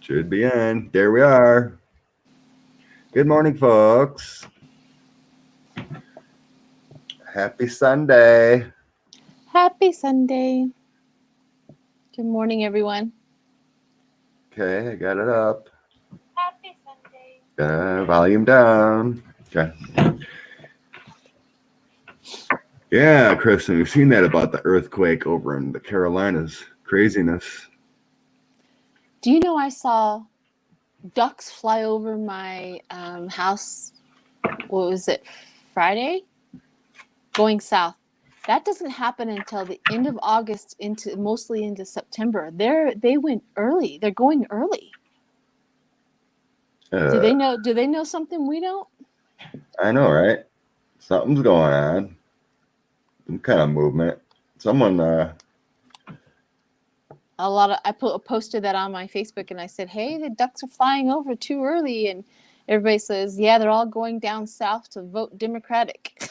Should be in. There we are. Good morning, folks. Happy Sunday. Happy Sunday. Good morning, everyone. Okay, I got it up. Happy Sunday. Volume down. Okay. Yeah, Kristen, we've seen that about the earthquake over in the Carolinas. Craziness. Do you know I saw ducks fly over my house? What was it, Friday? Going south. That doesn't happen until the end of August, mostly into September. They went early. They're going early. Do they know? Do they know something we don't? I know, right? Something's going on. Some kind of movement. Someone. I posted that on my Facebook, and I said, "Hey, the ducks are flying over too early," and everybody says, "Yeah, they're all going down south to vote Democratic."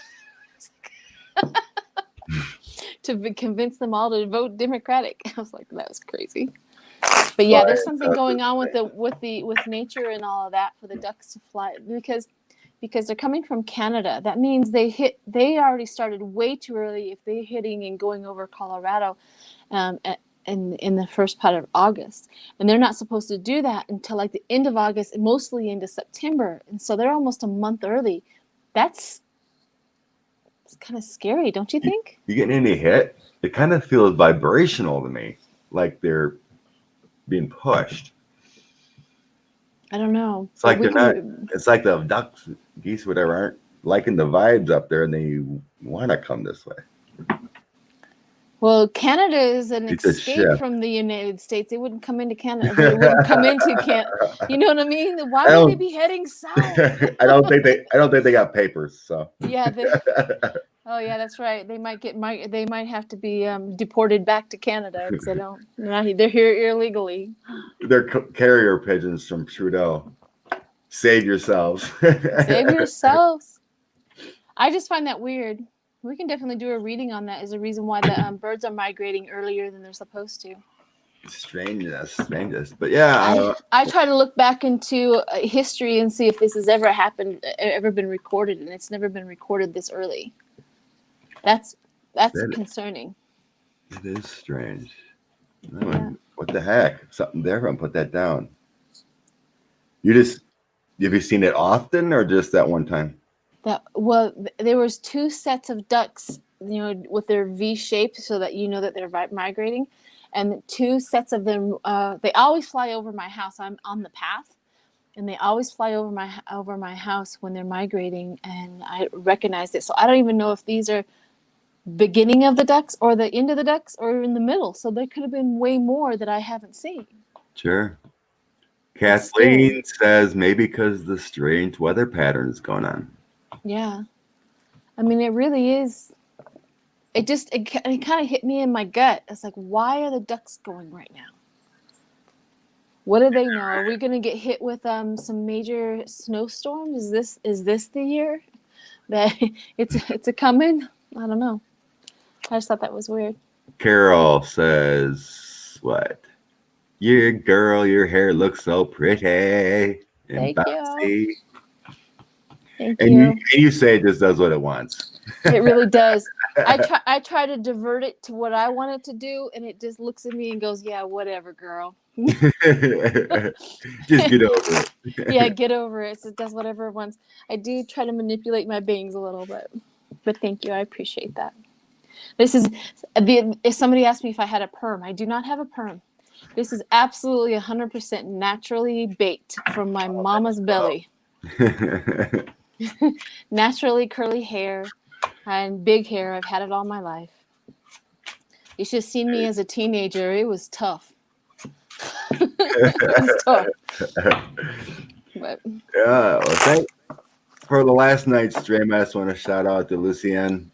To convince them all to vote Democratic. I was like, that was crazy. But yeah, there's something going on with nature and all of that for the ducks to fly because they're coming from Canada. That means they already started way too early if they're hitting and going over Colorado in the first part of August. And they're not supposed to do that until like the end of August and mostly into September. And so they're almost a month early. It's kind of scary, don't you think? You getting any hit? It kind of feels vibrational to me, like they're being pushed. I don't know. It's like it's like the ducks, geese, whatever, aren't liking the vibes up there, and they want to come this way. Well, Canada is an escape from the United States. They wouldn't come into Canada. They wouldn't come into Canada. You know what I mean? Why would they be heading south? I don't think they got papers. So yeah. Oh yeah, that's right. They might have to be deported back to Canada because they're here illegally. They're carrier pigeons from Trudeau. Save yourselves. Save yourselves. I just find that weird. We can definitely do a reading on that as a reason why the birds are migrating earlier than they're supposed to. Strangeness. But yeah. I try to look back into history and see if this has ever been recorded, and it's never been recorded this early. That's concerning. It is strange. Yeah. What the heck? Something different. Put that down. Have you seen it often or just that one time? There was two sets of ducks, with their V shape, so that that they're migrating, and two sets of them. They always fly over my house. I'm on the path, and they always fly over my house when they're migrating, and I recognized it. So I don't even know if these are beginning of the ducks or the end of the ducks or in the middle. So there could have been way more that I haven't seen. Sure. Kathleen says maybe because the strange weather pattern is going on. Yeah. I mean, it really is. It kind of hit me in my gut. It's like, why are the ducks going right now? What do they know? Are we going to get hit with some major snowstorms? Is this the year that it's a coming? I don't know. I just thought that was weird. Carol says, what? Your hair looks so pretty and Thank bouncy. You. Thank you. You say it just does what it wants. It really does. I try to divert it to what I want it to do, and it just looks at me and goes, "Yeah, whatever, girl." Just get over it. Yeah, get over it. So it does whatever it wants. I do try to manipulate my bangs a little bit, but thank you. I appreciate that. If somebody asked me if I had a perm, I do not have a perm. This is absolutely 100% naturally baked from my mama's belly. Naturally curly hair and big hair. I've had it all my life. You should have seen me as a teenager. It was tough. It was tough. But yeah, well, thanks for the last night's stream. I just want to shout out to Lucienne.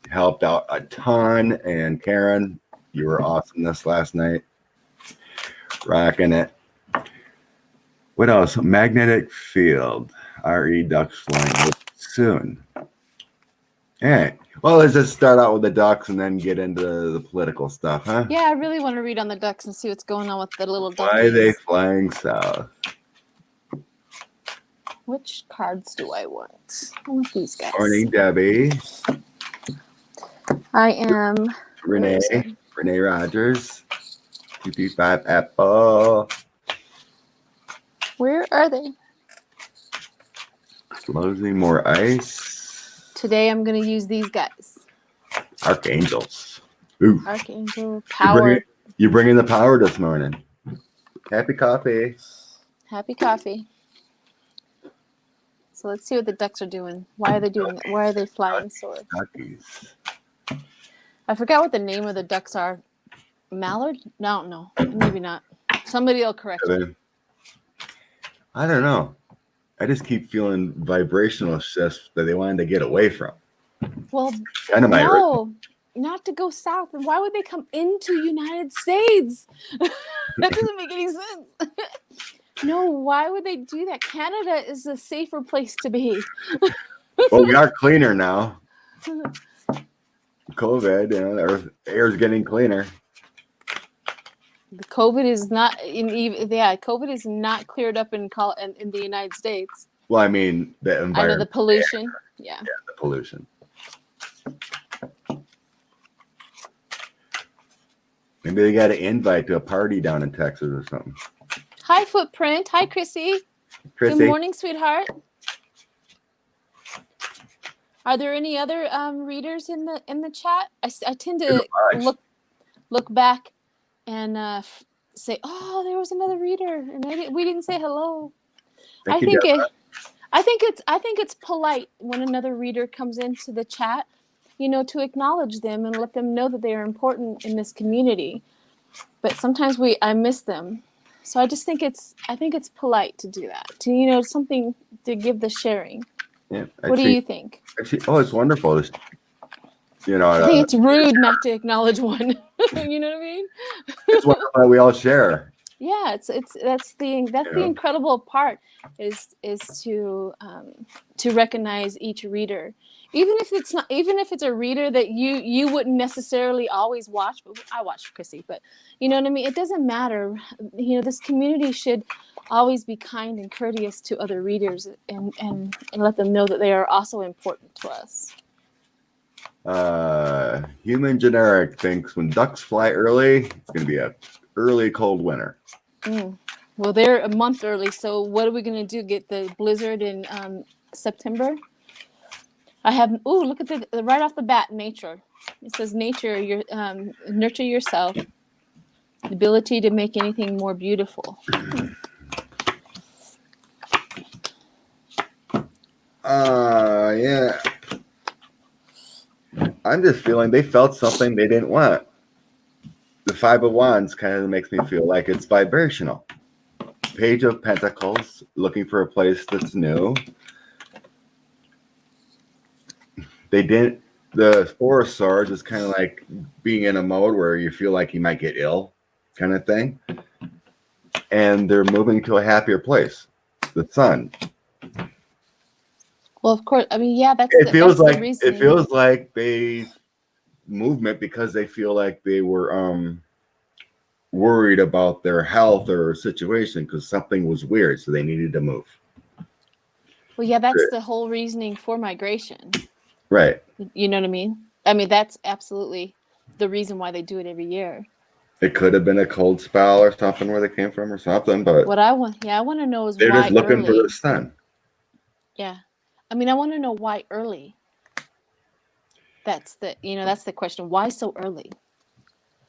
Helped out a ton, and Karen, you were awesome this last night. Rocking it. What else? Magnetic field. RE ducks flying soon. All right. Well, let's just start out with the ducks and then get into the political stuff, huh? Yeah, I really want to read on the ducks and see what's going on with the little duckies. Why are they flying south? Which cards do I want? I want these guys. Morning, Debbie. I am Renee Rogers. 225 Apple. Where are they? Closing more ice. Today I'm going to use these guys. Archangels. Ooh. Archangel power. You're bringing the power this morning. Happy coffee. Happy coffee. So let's see what the ducks are doing. Why are they doing that? Why are they flying so? Duckies. I forgot what the name of the ducks are. Mallard? No, maybe not. Somebody will correct me. I don't know. I just keep feeling vibrational shifts that they wanted to get away from. Well, kind of no, not to go south. And why would they come into United States? That doesn't make any sense. No, why would they do that? Canada is a safer place to be. Well, we are cleaner now. COVID, the air's getting cleaner. The COVID is not COVID is not cleared up in the United States. Well, I mean the environment. I know the pollution. Yeah, the pollution. Maybe they got an invite to a party down in Texas or something. Hi, Footprint. Hi, Chrissy. Good morning, sweetheart. Are there any other readers in the chat? I tend to look back and say, "Oh, there was another reader," and we didn't say hello. I think it's polite when another reader comes into the chat, to acknowledge them and let them know that they are important in this community. But sometimes I miss them, so I just think it's polite to do that. To something to give the sharing. Yeah. What do you think? It's wonderful. I think it's rude not to acknowledge one. You know what I mean? It's wonderful we all share. Yeah, that's the incredible part is to recognize each reader, even if it's a reader that you wouldn't necessarily always watch. But I watch Chrissy, but you know what I mean. It doesn't matter. This community should always be kind and courteous to other readers and let them know that they are also important to us. Human Generic thinks when ducks fly early, it's going to be a early cold winter. Well, they're a month early, so what are we going to do? Get the blizzard in September? Look at right off the bat, nature. It says nature, nurture yourself, the ability to make anything more beautiful. Yeah. I'm just feeling they felt something they didn't want. The Five of Wands kind of makes me feel like it's vibrational. Page of Pentacles, looking for a place that's new. The Four of Swords is kind of like being in a mode where you feel like you might get ill, kind of thing. And they're moving to a happier place. The Sun. Well, of course. I mean, yeah, it feels like they movement because they feel like they were worried about their health or situation because something was weird, so they needed to move. Well, yeah, that's the whole reasoning for migration. Right. You know what I mean? I mean, that's absolutely the reason why they do it every year. It could have been a cold spell or something where they came from or something, but what I want to know is they're why just looking early. for the sun. Yeah. I mean, I want to know why early. That's the question. Why so early?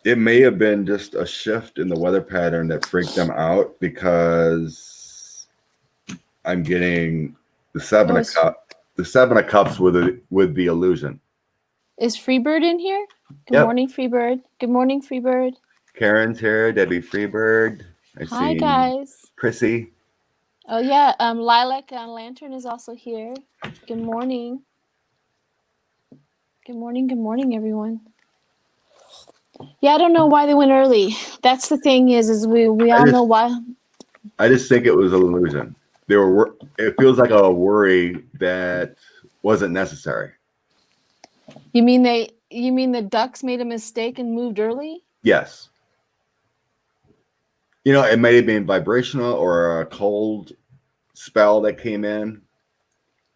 It may have been just a shift in the weather pattern that freaked them out because I'm getting the Seven of Cups with the illusion. Is Freebird in here? Good morning, Freebird. Good morning, Freebird. Karen's here. Debbie Freebird. Hi, guys. Chrissy. Oh, yeah. Lilac Lantern is also here. Good morning. Good morning, everyone. Yeah, I don't know why they went early. That's the thing is we all know why. I just think it was an illusion. It feels like a worry that wasn't necessary. You mean the ducks made a mistake and moved early? Yes. You know, it may have been vibrational or a cold spell that came in.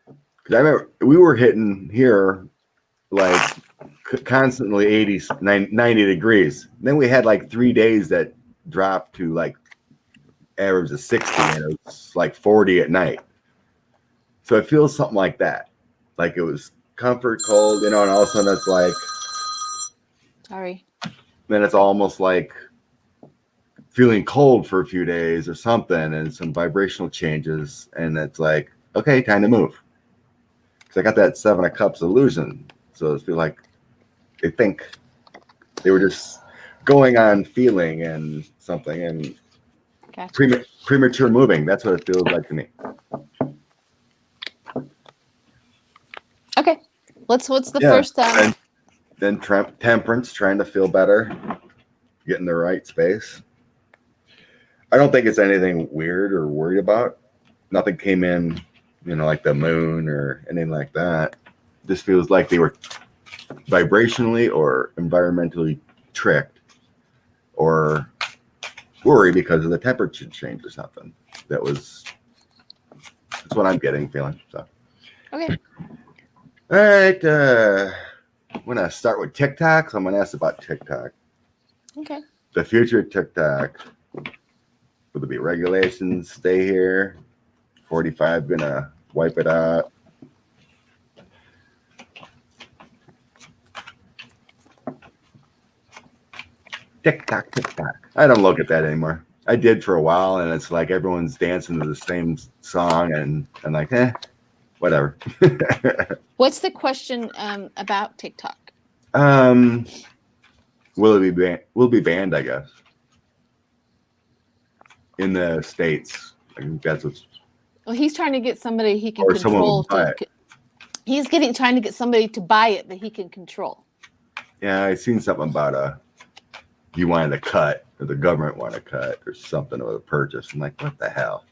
Because I remember we were hitting here like constantly 80, 90 degrees. Then we had like 3 days that dropped to like average of 60 and it was like 40 at night. So it feels something like that. Like it was comfort cold, you know, and all of a sudden it's like, Sorry. then it's almost like feeling cold for a few days or something and some vibrational changes. And it's like, okay, time to move. Because I got that 7 of Cups illusion. So it's feel like they think they were just going on feeling and something and Gotcha. premature moving. That's what it feels like to me. Okay. What's the Yeah. first And then temperance, trying to feel better, get in the right space. I don't think it's anything weird or worried about. Nothing came in, you know, like the moon or anything like that. This feels like they were vibrationally or environmentally tricked or worried because of the temperature change or something. That's what I'm getting feeling. So Okay. all right, I'm gonna start with Tic-Tac. So I'm gonna ask about Tic-Tac. Okay. The future of Tic-Tac. Will there be regulations? Stay here. 45 gonna wipe it out. Tic-Tac, Tic-Tac. I don't look at that anymore. I did for a while, and it's like everyone's dancing to the same song, and I'm like, whatever. What's the question about TikTok? Will it be banned? Will it be banned? I guess in the States. I think that's what's. Well, he's trying to get somebody he can Or someone control will buy to. it. He's trying to get somebody to buy it that he can control. Yeah, I seen something about you wanted to cut, or the government wanted to cut, or something with a purchase. I'm like, what the hell?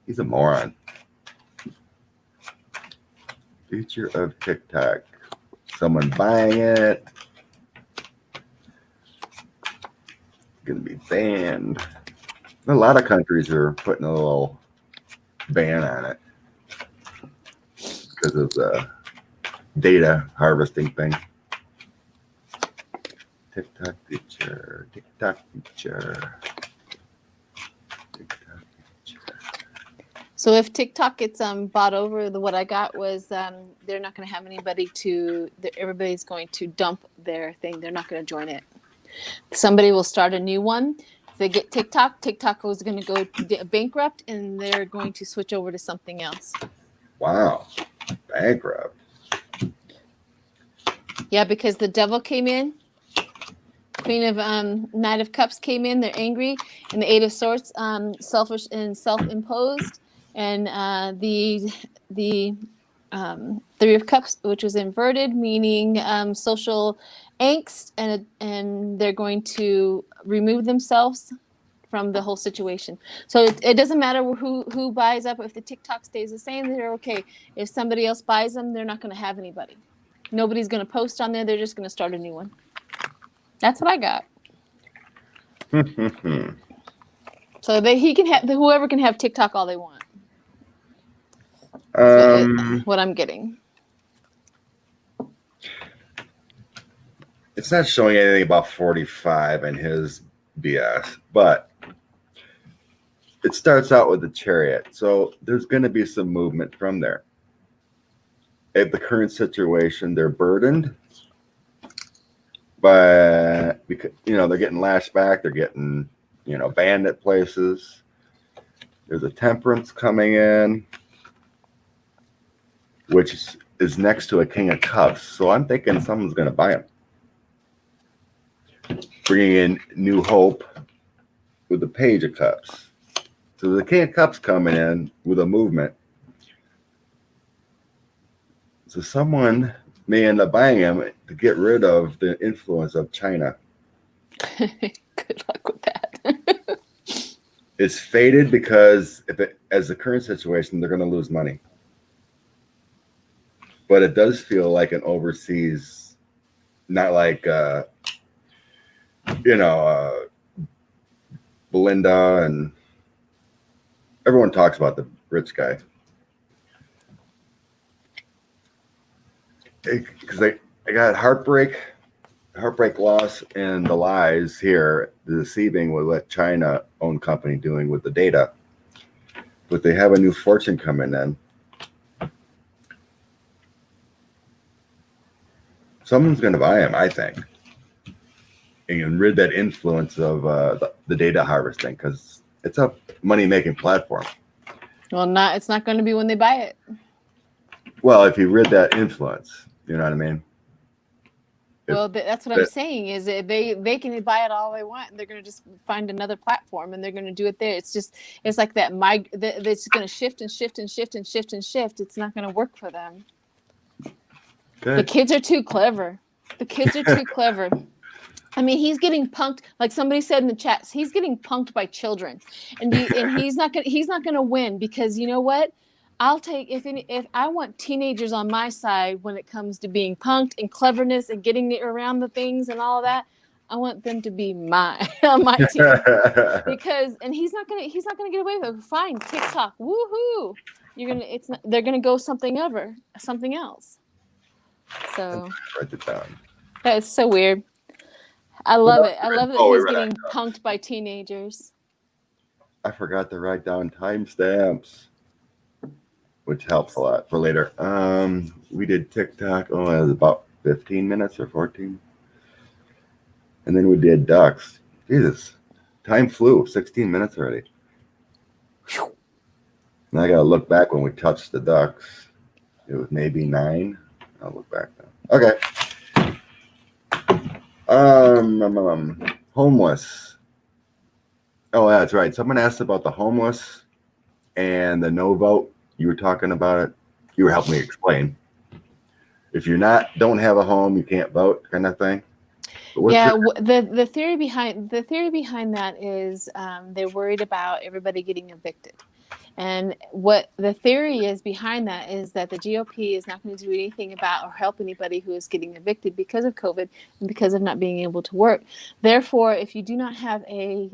He's a moron. Future of TikTok. Someone buying it. Gonna be banned. A lot of countries are putting a little ban on it because of the data harvesting thing. TikTok future. TikTok future. TikTok future. So if TikTok gets bought over, what I got was they're not going to have anybody everybody's going to dump their thing. They're not going to join it. Somebody will start a new one. If they get TikTok, TikTok is going to go bankrupt, and they're going to switch over to something else. Wow. Bankrupt. Yeah, because the devil came in. Queen of Knight of Cups came in. They're angry, and the Eight of Swords, selfish and self-imposed, and the Three of Cups, which was inverted, meaning social angst, and they're going to remove themselves from the whole situation. So it doesn't matter who buys up. If the TikTok stays the same, they're okay. If somebody else buys them, they're not going to have anybody. Nobody's going to post on there. They're just going to start a new one. That's what I got. So he can have whoever can have TikTok all they want. That's what I'm getting. It's not showing anything about 45 and his BS, but it starts out with the Chariot. So there's going to be some movement from there. At the current situation, they're burdened, but because they're getting lashed back, they're getting banned at places. There's a Temperance coming in, which is next to a King of Cups. So I'm thinking someone's going to buy him, bringing in new hope with the Page of Cups. So the King of Cups coming in with a movement. So someone may end up buying him to get rid of the influence of China. Good luck with that. It's fated because as the current situation, they're going to lose money. but it does feel like an overseas, not like Belinda, and everyone talks about the rich guy. Because I got heartbreak loss, and the lies here, the deceiving with what China-owned company doing with the data. But they have a new fortune coming in. Someone's going to buy him, I think, and rid that influence of the data harvesting, because it's a money-making platform. Well, it's not going to be when they buy it. Well, if you rid that influence, you know what I mean? Well, that's what I'm saying, is that they can buy it all they want, and they're going to just find another platform, and they're going to do it there. It's like that. It's going to shift and shift and shift and shift and shift. It's not going to work for them. Okay. The kids are too clever. I mean, he's getting punked, like somebody said in the chats. He's getting punked by children, and he's not gonna win, because you know what? I'll take if I want teenagers on my side when it comes to being punked and cleverness and getting around the things and all of that. I want them to be on my team, because he's not gonna get away with it. Fine, TikTok, woohoo! They're gonna go something else. So write it down. That is so weird. I love it. I love that he's getting punked by teenagers. I forgot to write down timestamps, which helps a lot for later. We did TikTok. Oh, it was about 15 minutes or 14. And then we did ducks. Jesus, time flew. 16 minutes already. And I got to look back when we touched the ducks. It was maybe 9. I'll look back now. Okay. Homeless. Oh, that's right. Someone asked about the homeless and the no vote. You were talking about it. You were helping me explain. If you're don't have a home, you can't vote, kind of thing. The theory behind that is they're worried about everybody getting evicted. And what the theory is behind that is that the GOP is not going to do anything about or help anybody who is getting evicted because of COVID and because of not being able to work. Therefore, if you do not have an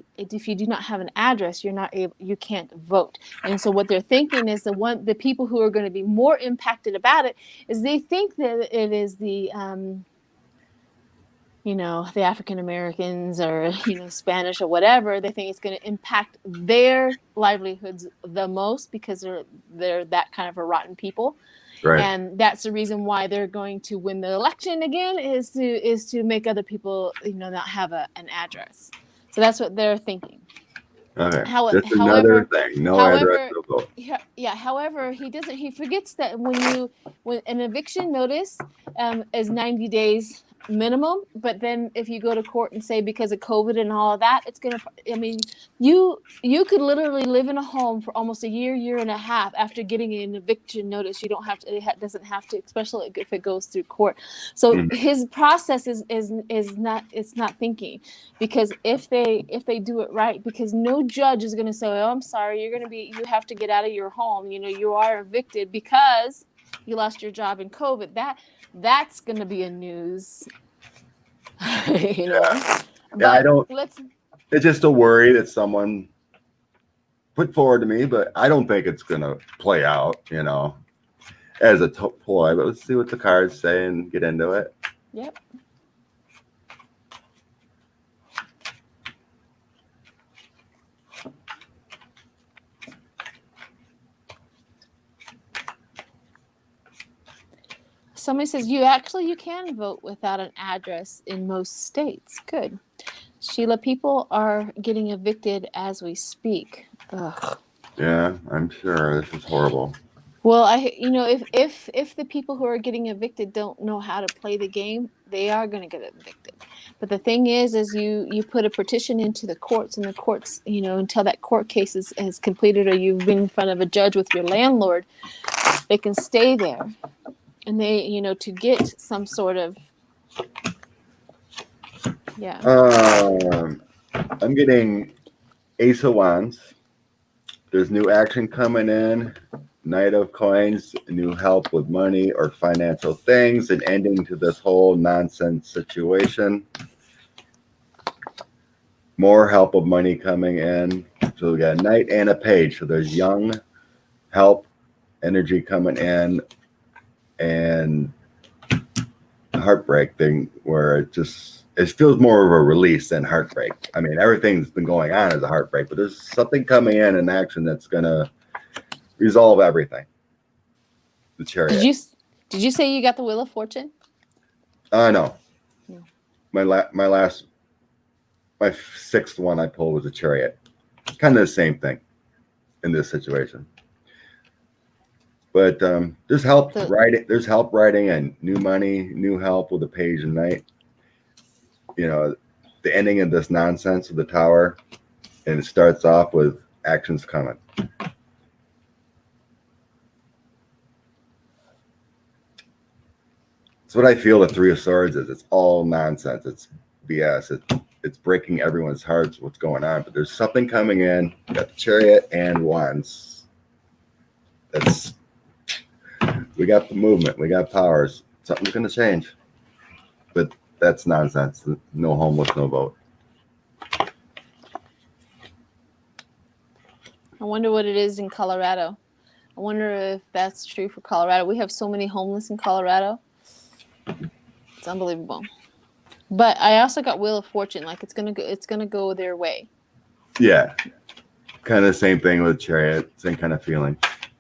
address, you can't vote. And so what they're thinking is the people who are going to be more impacted about it is they think that it is the the African Americans or, Spanish or whatever. They think it's going to impact their livelihoods the most because they're that kind of a rotten people. Right. And that's the reason why they're going to win the election again is to make other people, not have an address. So that's what they're thinking. Okay. Just another thing. No address, no vote. Yeah. However, he forgets that when an eviction notice is 90 days minimum, but then if you go to court and say because of COVID and all of that, you could literally live in a home for almost a year and a half after getting an eviction notice. You don't have to. It doesn't have to, especially if it goes through court. So his process is not. It's not thinking, because if they do it right, because no judge is going to say, "Oh, I'm sorry, you have to get out of your home. You are evicted because you lost your job in COVID." That's going to be a news. Yeah, it's just a worry that someone put forward to me, but I don't think it's going to play out, as a ploy. But let's see what the cards say and get into it. Yep. Somebody says you can vote without an address in most states. Good. Sheila, people are getting evicted as we speak. Ugh. Yeah, I'm sure this is horrible. Well, if the people who are getting evicted don't know how to play the game, they are going to get evicted. But the thing is you put a petition into the courts, and the courts, until that court case is completed or you've been in front of a judge with your landlord, they can stay there. And they, to get some sort of, yeah. I'm getting Ace of Wands. There's new action coming in. Knight of Coins, new help with money or financial things, an ending to this whole nonsense situation. More help of money coming in. So we got a Knight and a Page. So there's young help, energy coming in, and a heartbreak thing where it feels more of a release than heartbreak. I mean, everything's been going on as a heartbreak, but there's something coming in action that's going to resolve everything. The Chariot. Did you say you got the Wheel of Fortune? No. No. My sixth one I pulled was a Chariot. Kind of the same thing in this situation. But there's help writing. There's help writing and new money, new help with the Page and Knight. You know, the ending of this nonsense with the Tower, and it starts off with actions coming. It's what I feel the Three of Swords is. It's all nonsense. It's BS. It's breaking everyone's hearts what's going on. But there's something coming in. You got the Chariot and Wands. We got the movement. We got powers. Something's going to change. But that's nonsense. No homeless, no vote. I wonder what it is in Colorado. I wonder if that's true for Colorado. We have so many homeless in Colorado. It's unbelievable. But I also got Wheel of Fortune. Like it's gonna go their way. Yeah, kind of the same thing with Chariot. Same kind of feeling.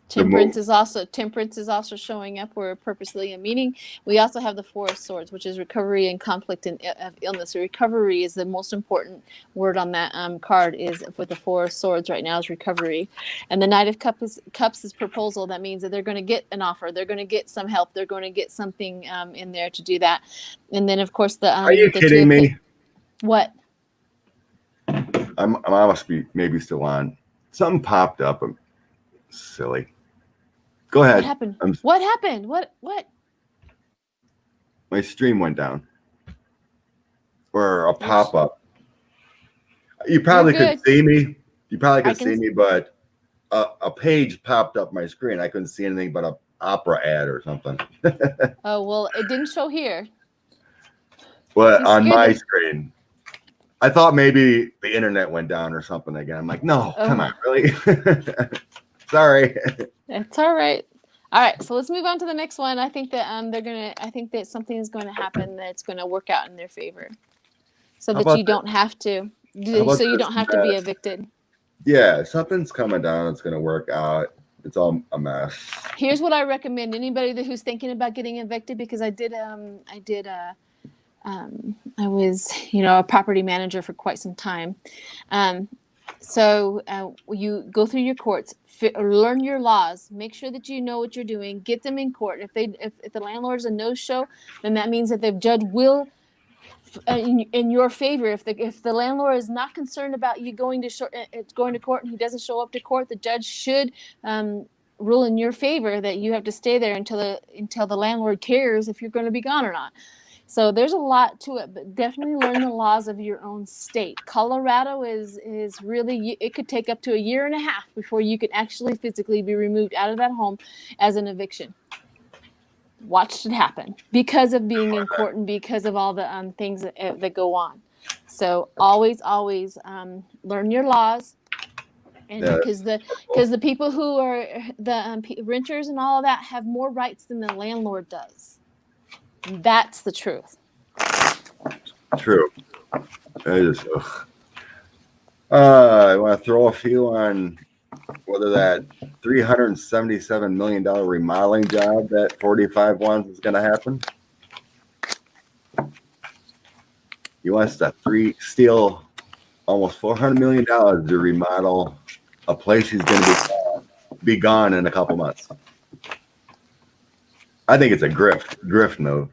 Temperance is also showing up where purposely and meaning. We also have the Four of Swords, which is recovery and conflict and of illness. So recovery is the most important word on that card. Is with the Four of Swords right now is recovery, and the Knight of Cups is proposal. That means that they're going to get an offer. They're going to get some help. They're going to get something in there to do that. And then of course the Are you kidding me? What? I must be maybe still on. Something popped up. I'm silly. Go ahead. What happened? What happened? What? My stream went down. Or a pop-up. You probably could see me. You probably could see me, but a page popped up my screen. I couldn't see anything but an opera ad or something. Oh, well, it didn't show here. Well, on my screen. I thought maybe the internet went down or something again. I'm like, no, come on, really? Sorry. It's all right. All right, so let's move on to the next one. I think that I think that something is going to happen that's going to work out in their favor, so that you don't have to. So you don't have to be evicted. Yeah, something's coming down. It's going to work out. It's all a mess. Here's what I recommend anybody who's thinking about getting evicted, because I was, a property manager for quite some time. So you go through your courts, learn your laws, make sure that you know what you're doing, get them in court. If the landlord's a no-show, then that means that the judge will, in your favor. If the landlord is not concerned about you going to court and he doesn't show up to court, the judge should rule in your favor that you have to stay there until the landlord cares if you're going to be gone or not. So there's a lot to it, but definitely learn the laws of your own state. Colorado is really, it could take up to 1.5 years before you can actually physically be removed out of that home as an eviction. Watch it happen because of being in court and because of all the things that go on. So always learn your laws. And because the people who are the renters and all of that have more rights than the landlord does. That's the truth. True. I want to throw a few on whether that $377 million remodeling job that 45 wants is going to happen. He wants to steal almost $400 million to remodel a place he's going to be gone in a couple months. I think it's a grift move.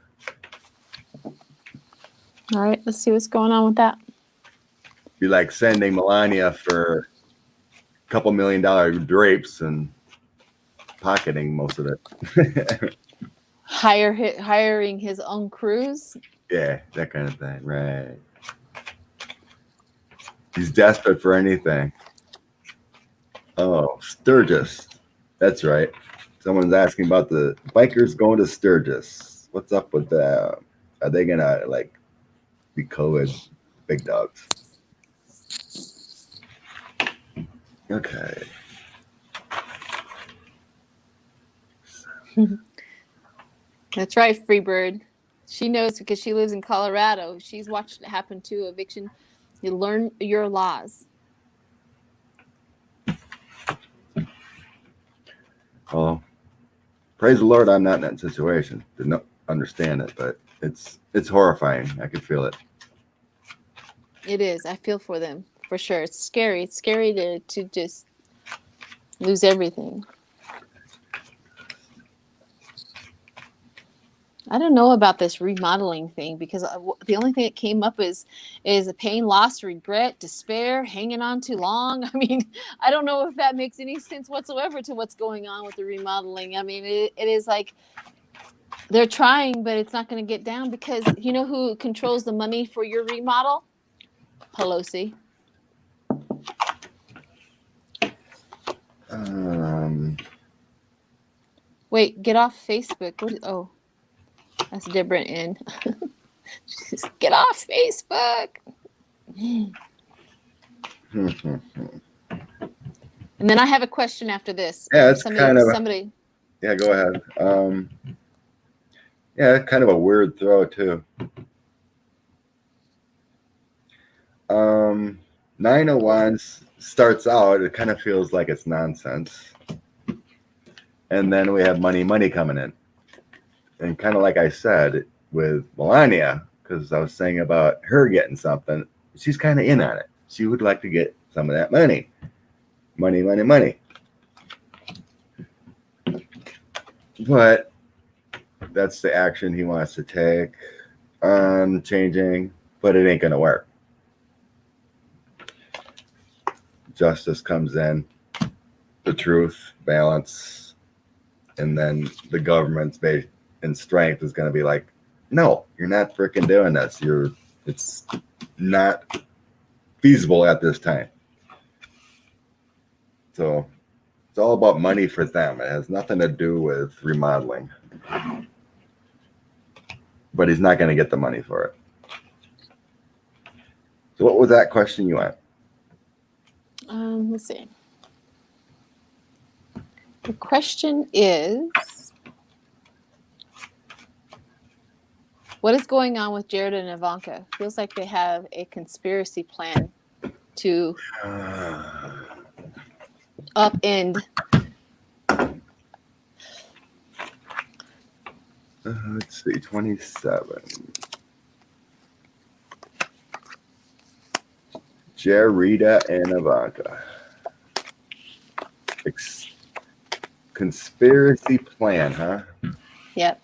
All right, let's see what's going on with that. Be like sending Melania for a couple $1 million drapes and pocketing most of it. Hiring his own crews. Yeah, that kind of thing, right? He's desperate for anything. Oh, Sturgis. That's right. Someone's asking about the bikers going to Sturgis. What's up with that? Are they gonna like be COVID big dogs? Okay. That's right, Freebird. She knows because she lives in Colorado. She's watched it happen too. Eviction. You learn your laws. Well, praise the Lord, I'm not in that situation. Didn't understand it, but it's horrifying. I could feel it. It is. I feel for them for sure. It's scary. It's scary to just lose everything. I don't know about this remodeling thing because the only thing that came up is a pain, loss, regret, despair, hanging on too long. I mean, I don't know if that makes any sense whatsoever to what's going on with the remodeling. I mean, it is like they're trying, but it's not going to get down because you know who controls the money for your remodel? Pelosi. Wait, get off Facebook. Oh, that's Deborah in. Get off Facebook. And then I have a question after this. Yeah, it's somebody. Yeah, go ahead. Yeah, kind of a weird throw too. 901 starts out. It kind of feels like it's nonsense, and then we have money coming in, and kind of like I said with Melania, because I was saying about her getting something. She's kind of in on it. She would like to get some of that money. But that's the action he wants to take on changing, but it ain't going to work. Justice comes in, the truth, balance, and then the government's base and strength is going to be like, no, you're not freaking doing this. It's not feasible at this time. So it's all about money for them. It has nothing to do with remodeling. But he's not going to get the money for it. So what was that question you had? Let's see. The question is, what is going on with Jared and Ivanka? Feels like they have a conspiracy plan to upend. Let's see, 27. Jarita and Ivanka. Conspiracy plan, huh? Yep.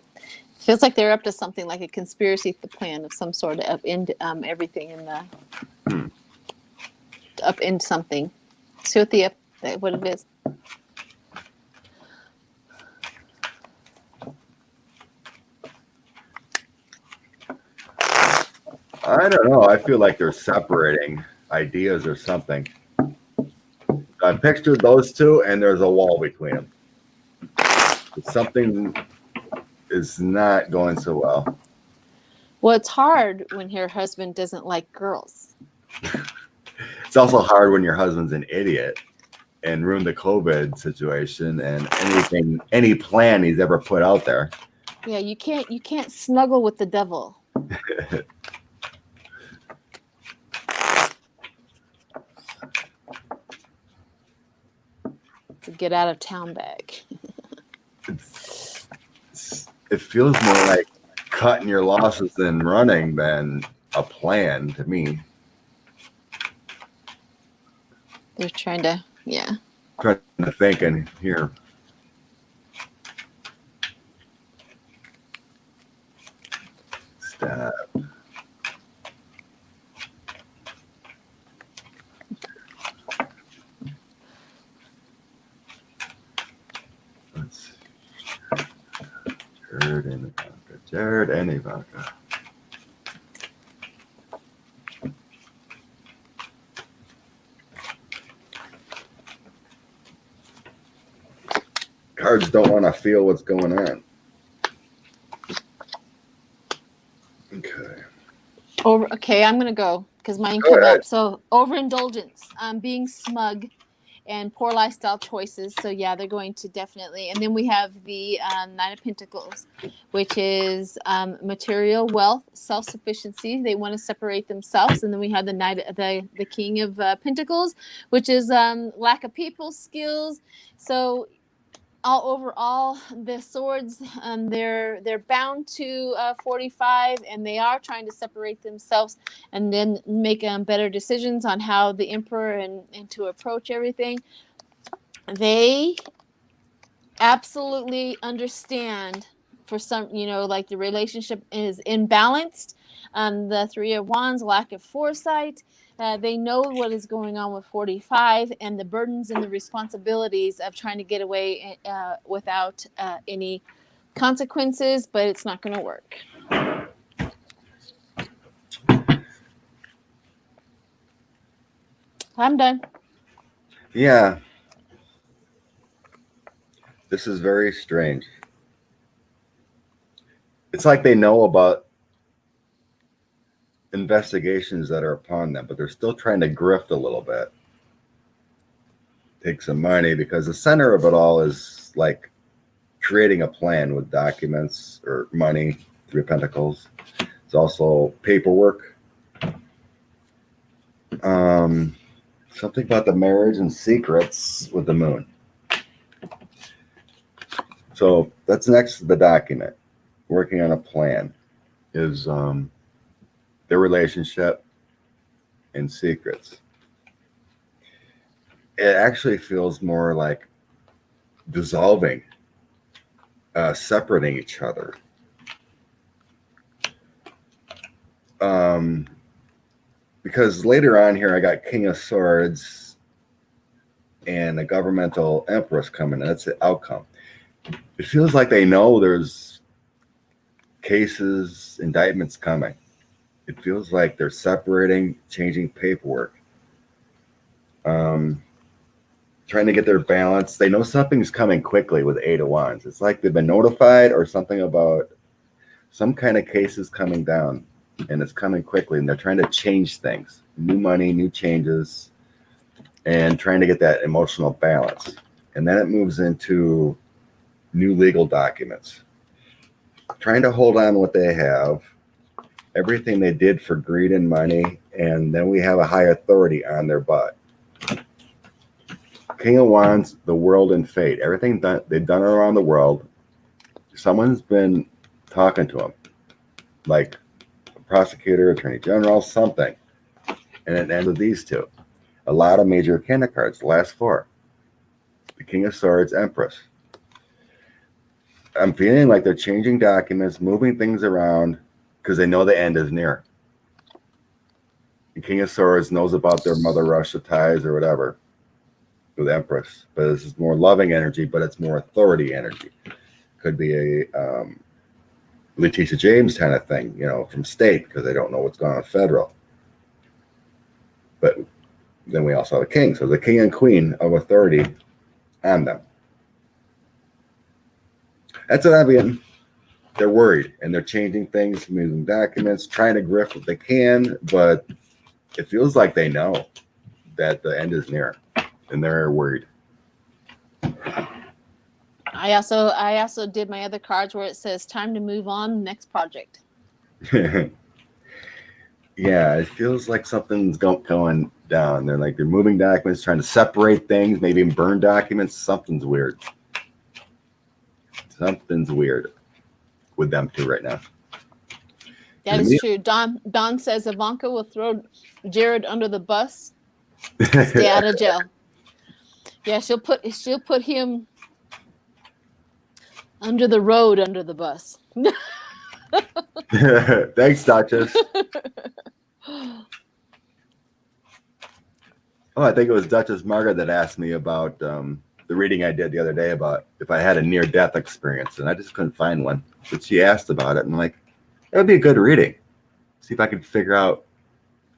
Feels like they're up to something like a conspiracy plan of some sort to upend everything in the upend something. See what it is. I don't know. I feel like they're separating ideas or something. I pictured those two, and there's a wall between them. Something is not going so well. Well, it's hard when your husband doesn't like girls. It's also hard when your husband's an idiot and ruined the COVID situation and any plan he's ever put out there. Yeah, you can't snuggle with the devil. It's a get out of town bag. It feels more like cutting your losses than running than a plan to me. They're trying to, yeah. Trying to think and here. Stop. Let's see. Jared and Ivanka. cards don't want to feel what's going on. Okay. Okay, I'm gonna go because mine Go came ahead. up. So overindulgence, being smug, and poor lifestyle choices. So yeah, they're going to definitely. And then we have the Nine of Pentacles, which is material wealth, self-sufficiency. They want to separate themselves. And then we have the King of Pentacles, which is lack of people skills. So overall, the swords, they're bound to 45, and they are trying to separate themselves and then make better decisions on how the emperor and to approach everything. They absolutely understand, for some, like the relationship is imbalanced. The Three of Wands, lack of foresight. They know what is going on with 45 and the burdens and the responsibilities of trying to get away without any consequences, but it's not going to work. I'm done. Yeah. This is very strange. It's like they know about investigations that are upon them, but they're still trying to grift a little bit. Take some money, because the center of it all is like creating a plan with documents or money, Three of Pentacles. It's also paperwork. Something about the marriage and secrets with the moon. So that's next to the document. Working on a plan is their relationship and secrets. It actually feels more like dissolving, separating each other. Because later on here, I got King of Swords and a governmental Empress coming in. That's the outcome. It feels like they know there's cases, indictments coming. It feels like they're separating, changing paperwork, trying to get their balance. They know something's coming quickly with Eight of Wands. It's like they've been notified or something about some kind of cases coming down, and it's coming quickly, and they're trying to change things. New money, new changes, and trying to get that emotional balance. And then it moves into new legal documents. Trying to hold on to what they have, everything they did for greed and money, and then we have a high authority on their butt. King of Wands, the world and fate. Everything they've done around the world, someone's been talking to them, like a prosecutor, attorney general, something. And it ends with these two. A lot of major arcana cards, the last four. The King of Swords, Empress. I'm feeling like they're changing documents, moving things around, because they know the end is near. The King of Swords knows about their Mother Russia ties or whatever with Empress, but this is more loving energy, but it's more authority energy. Could be a Letitia James kind of thing, from state, because they don't know what's going on federal. But then we also have a king, so the king and queen of authority on them. That's what I'm getting. They're worried, and they're changing things, moving documents, trying to grift what they can, but it feels like they know that the end is near, and they're worried. I also did my other cards where it says time to move on, next project. Yeah, it feels like something's going down. They're moving documents, trying to separate things, maybe burn documents. Something's weird. Something's weird with them two right now. That is true. Don says Ivanka will throw Jared under the bus. Stay out of jail. Yeah, she'll put him under the road, under the bus. Thanks, Duchess. Oh, I think it was Duchess Margaret that asked me about the reading I did the other day about if I had a near-death experience, and I just couldn't find one. But she asked about it, and I'm like, that would be a good reading. See if I could figure out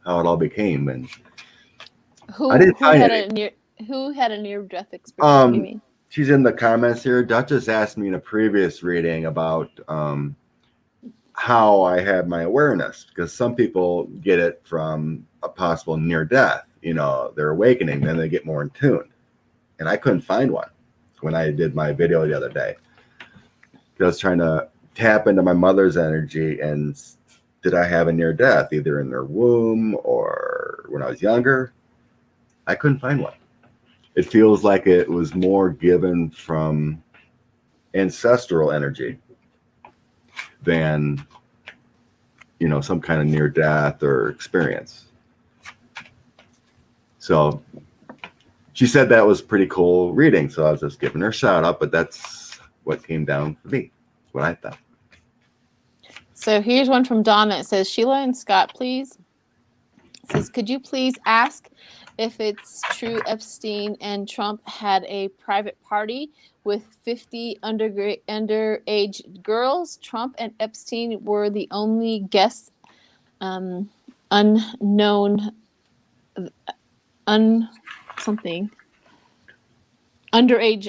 how it all became. And who I didn't find had it. who had a near-death experience? What do you mean? she's in the comments here. Duchess asked me in a previous reading about how I had my awareness, because some people get it from a possible near death. They're awakening, then they get more in tune. And I couldn't find one when I did my video the other day. I was trying to tap into my mother's energy, and did I have a near death, either in their womb or when I was younger? I couldn't find one. It feels like it was more given from ancestral energy than, some kind of near death or experience. So she said that was pretty cool reading. So I was just giving her a shout out, but that's what came down for me. That's what I thought. So here's one from Donna. It says, Sheila and Scott, please. It says, could you please ask if it's true Epstein and Trump had a private party with 50 underage girls? Trump and Epstein were the only guests, underage,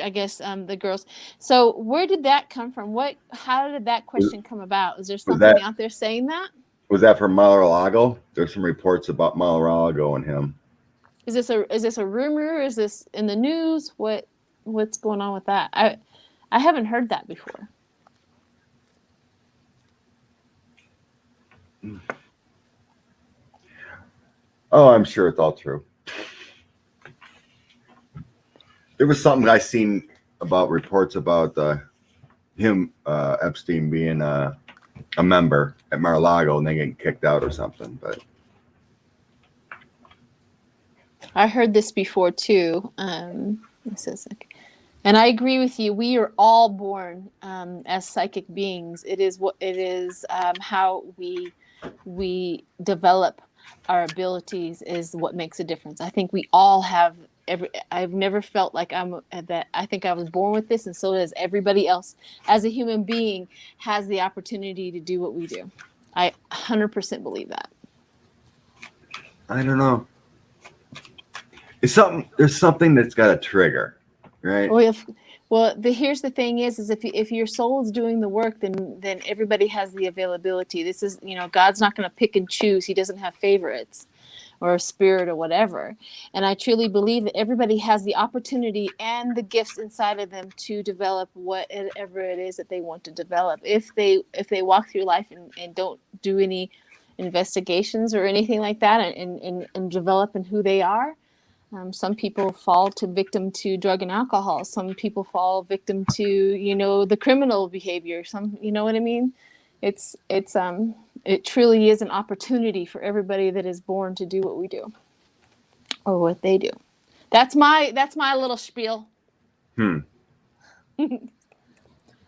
I guess, the girls. So where did that come from? How did that question come about? Is there something out there saying that? Was that from Mar-a-Lago? There's some reports about Mar-a-Lago and him. Is this a rumor? Is this in the news? What's going on with that? I haven't heard that before. Oh, I'm sure it's all true. There was something I seen about reports about him, Epstein, being a member at Mar-a-Lago and then getting kicked out or something. But I heard this before too. This is like, and I agree with you. We are all born as psychic beings. It is how we develop our abilities is what makes a difference. I think we all have I've never felt like I think I was born with this, and so does everybody else as a human being has the opportunity to do what we do. I 100% believe that. I don't know. There's something that's got a trigger, right? Here's the thing is if your soul is doing the work, then everybody has the availability. This is, God's not going to pick and choose. He doesn't have favorites or a spirit or whatever. And I truly believe that everybody has the opportunity and the gifts inside of them to develop whatever it is that they want to develop. If they walk through life and don't do any investigations or anything like that and develop in who they are. Some people fall victim to drug and alcohol. Some people fall victim to, the criminal behavior. Some, you know what I mean? It truly is an opportunity for everybody that is born to do what we do or what they do. That's my little spiel.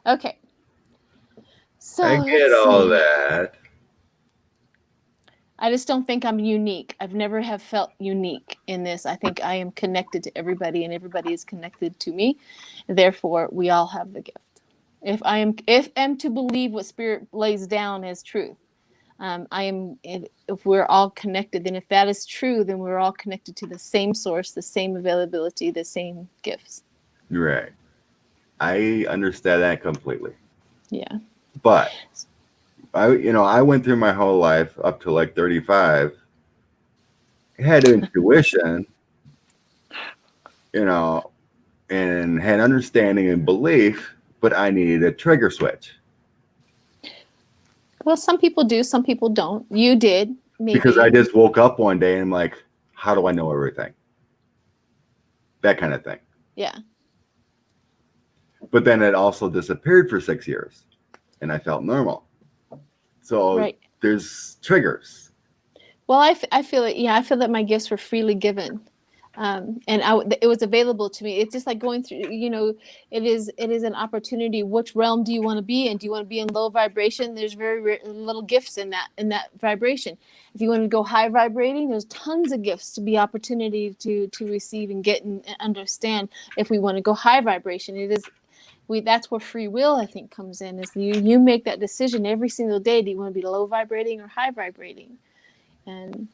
Okay. So I get all that. I just don't think I'm unique. I've never have felt unique in this. I think I am connected to everybody and everybody is connected to me. Therefore, we all have the gift. If I'm to believe what Spirit lays down as truth, if we're all connected, then if that is true, then we're all connected to the same source, the same availability, the same gifts. Right. I understand that completely. Yeah. But I went through my whole life up to like 35, had intuition, and had understanding and belief, but I needed a trigger switch. Well, some people do, some people don't. You did, maybe. Because I just woke up one day and I'm like, how do I know everything? That kind of thing. Yeah. But then it also disappeared for 6 years and I felt normal. So right. There's triggers. Well, I feel it. Yeah, I feel that my gifts were freely given. And it was available to me. It's just like going through, it is an opportunity. Which realm do you want to be in? Do you want to be in low vibration? There's very little gifts in that vibration. If you want to go high vibrating, there's tons of gifts to be opportunity to receive and get and understand. If we want to go high vibration, that's where free will, I think, comes in. Is you make that decision every single day. Do you want to be low vibrating or high vibrating? And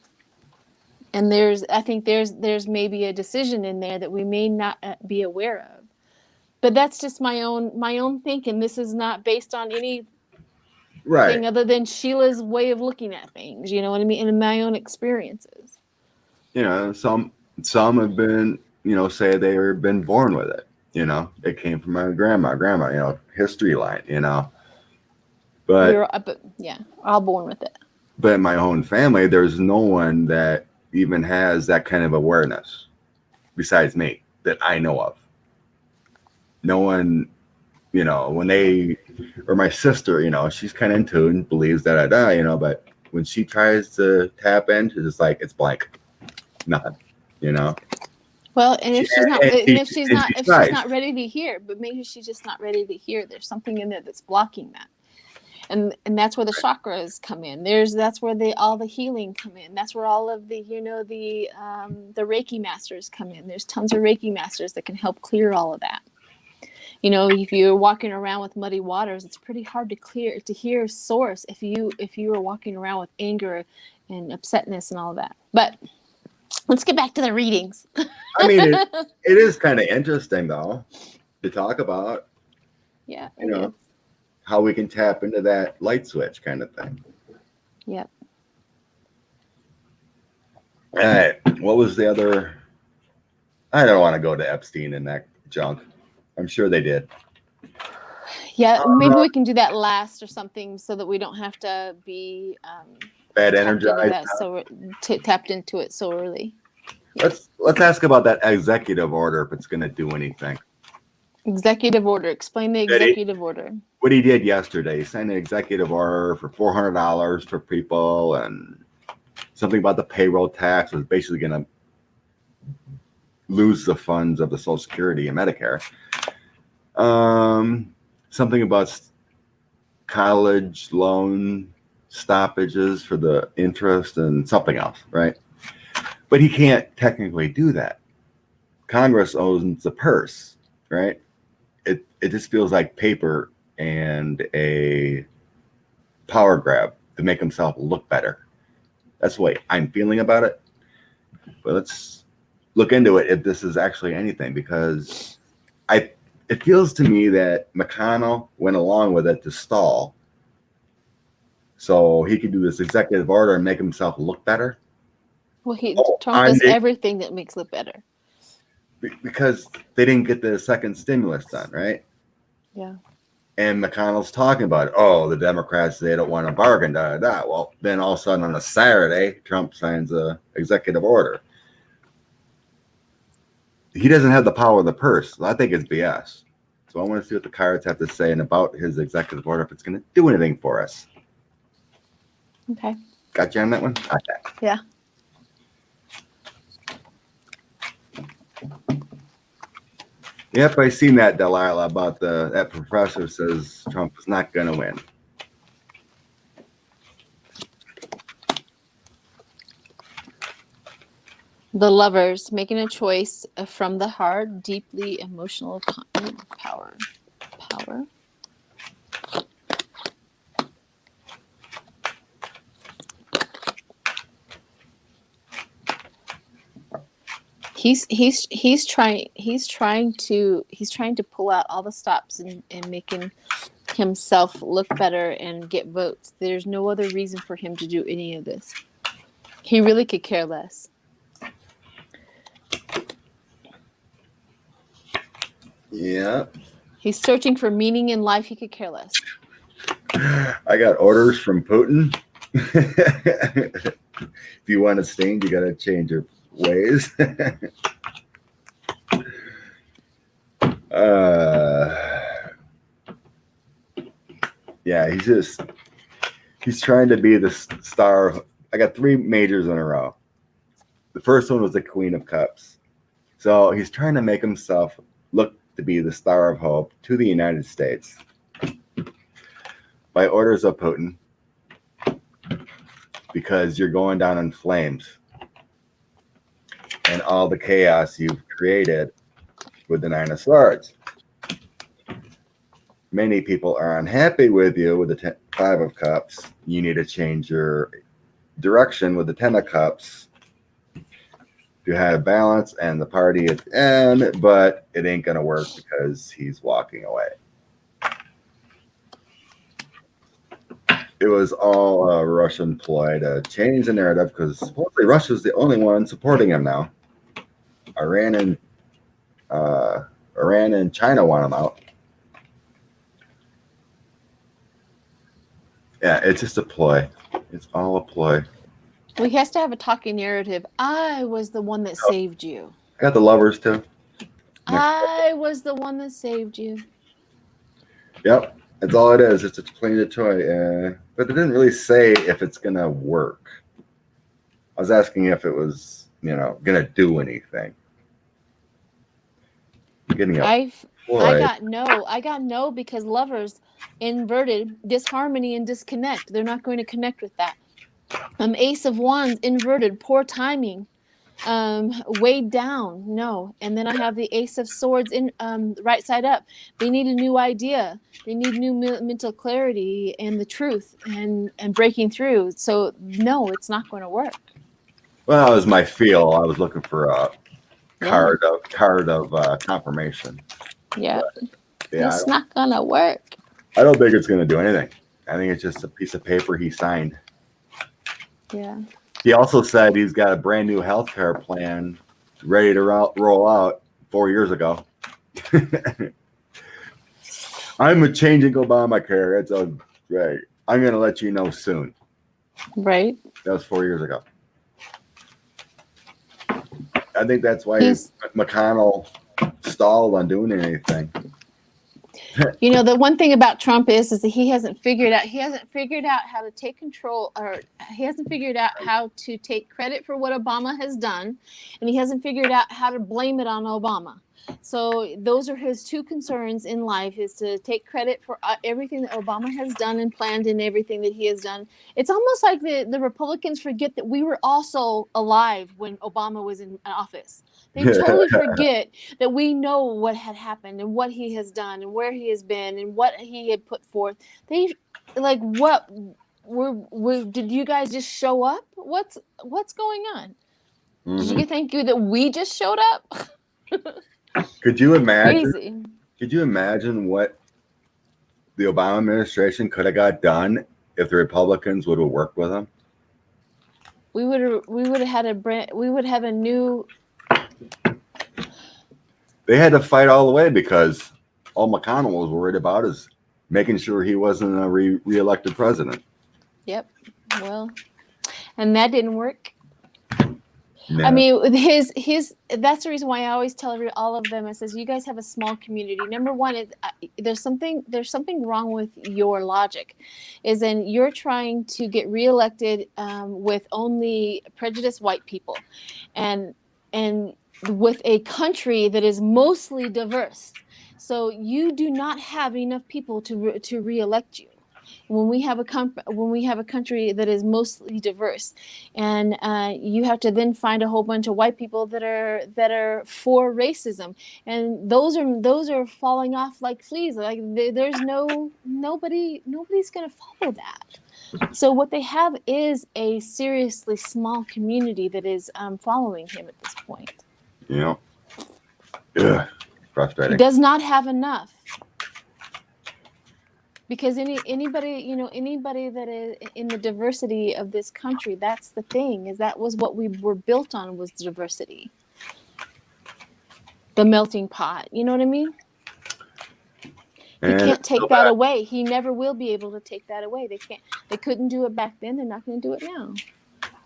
I think there's maybe a decision in there that we may not be aware of. But that's just my own thinking. This is not based on anything Right. other than Sheila's way of looking at things. You know what I mean? And my own experiences. You know, some have been, you know, say they were been born with it. You know, it came from my grandma, you know, history line, you know. But Yeah, all born with it. but in my own family, there's no one that even has that kind of awareness besides me that I know of. No one, you know, when they, or my sister, you know, she's kind of into it and believes that I die, you know, but when she tries to tap in, she's just like, it's blank, nothing, you know. Well, and if she's not, And if she's tries. not ready to hear, but maybe she's just not ready to hear. There's something in there that's blocking that, and that's where the chakras come in. That's where all the healing come in. That's where all of the the Reiki masters come in. There's tons of Reiki masters that can help clear all of that. You know, if you're walking around with muddy waters, it's pretty hard to hear source if you are walking around with anger and upsetness and all of that. But let's get back to the readings. I mean, it is kind of interesting though to talk about. Yeah, you know, how we can tap into that light switch kind of thing. Yep. All right. What was the other? I don't want to go to Epstein and that junk. I'm sure they did. Yeah, maybe we can do that last or something so that we don't have to be Bad tapped into energized. that tapped into it so early. Let's ask about that executive order if it's going to do anything. Executive order. Explain the executive order. What he did yesterday, he signed an executive order for $400 for people, and something about the payroll tax was basically going to lose the funds of the Social Security and Medicare. Something about college loan stoppages for the interest and something else, right? But he can't technically do that. Congress owns the purse, right? It just feels like paper and a power grab to make himself look better. That's the way I'm feeling about it. But let's look into it if this is actually anything, because it feels to me that McConnell went along with it to stall so he could do this executive order and make himself look better. Well, Trump does everything that makes look better. Because they didn't get the second stimulus done, right? Yeah. And McConnell's talking about, the Democrats, they don't want to bargain, da, da, da. Well, then all of a sudden on a Saturday, Trump signs a executive order. He doesn't have the power of the purse. So I think it's BS. So I want to see what the cards have to say and about his executive order, if it's going to do anything for us. Okay. Got you on that one? Okay. Yeah. Yep, I seen that, Delilah, about that professor says Trump is not going to win. The Lovers, making a choice from the heart, deeply emotional power. He's trying to pull out all the stops and making himself look better and get votes. There's no other reason for him to do any of this. He really could care less. Yeah. He's searching for meaning in life. He could care less. I got orders from Putin. If you want to sting, you got to change your ways. Yeah, he's trying to be the star. I got 3 majors in a row. The first one was the Queen of Cups. So he's trying to make himself look to be the star of hope to the United States by orders of Putin, because you're going down in flames and all the chaos you've created with the 9 of Swords. Many people are unhappy with you with the 5 of Cups. You need to change your direction with the 10 of Cups to have balance and the party at the end, but it ain't going to work because he's walking away. It was all a Russian ploy to change the narrative because supposedly Russia's the only one supporting him now. Iran and China want him out. Yeah, it's just a ploy. It's all a ploy. Well, he has to have a talking narrative. I was the one that saved you. I got the lovers too. I was the one that saved you. Yep, that's all it is. It's a plain toy. But it didn't really say if it's going to work. I was asking if it was, going to do anything. Getting I got no because lovers inverted disharmony and disconnect. They're not going to connect with that. Ace of Wands inverted, poor timing, weighed down, no. And then I have the Ace of Swords in right side up. They need a new idea. They need new mental clarity and the truth and breaking through. So no, it's not going to work. Well, that was my feel. I was looking for a card of confirmation. Yeah. But, it's not going to work. I don't think it's going to do anything. I think it's just a piece of paper he signed. Yeah. He also said he's got a brand new healthcare plan ready to roll out 4 years ago. I'm changing Obamacare. It's great. I'm going to let you know soon. Right. That was 4 years ago. I think that's why McConnell stalled on doing anything. The one thing about Trump is that he hasn't figured out how to take control, or he hasn't figured out how to take credit for what Obama has done, and he hasn't figured out how to blame it on Obama. So those are his two concerns in life, is to take credit for everything that Obama has done and planned and everything that he has done. It's almost like the Republicans forget that we were also alive when Obama was in office. They totally forget that we know what had happened and what he has done and where he has been and what he had put forth. They like, what did you guys just show up? What's going on? Mm-hmm. Did you think that we just showed up? Could you imagine? Crazy. Could you imagine what the Obama administration could have got done if the Republicans would have worked with them? We would have a new. They had to fight all the way because all McConnell was worried about is making sure he wasn't a re-elected president. Yep. Well, and that didn't work. No. I mean, that's the reason why I always tell all of them, I says, you guys have a small community. Number one, there's something wrong with your logic, is in you're trying to get reelected with only prejudiced white people, and with a country that is mostly diverse. So you do not have enough people to reelect you. When we have a country that is mostly diverse, and you have to then find a whole bunch of white people that are for racism, and those are falling off like fleas. Like there's nobody's going to follow that. So what they have is a seriously small community that is following him at this point. Yeah. Yeah. Frustrating. He does not have enough. Because anybody that is in the diversity of this country, that's the thing, is that was what we were built on, was diversity. The melting pot. You know what I mean? You can't take that away. He never will be able to take that away. They couldn't do it back then. They're not going to do it now.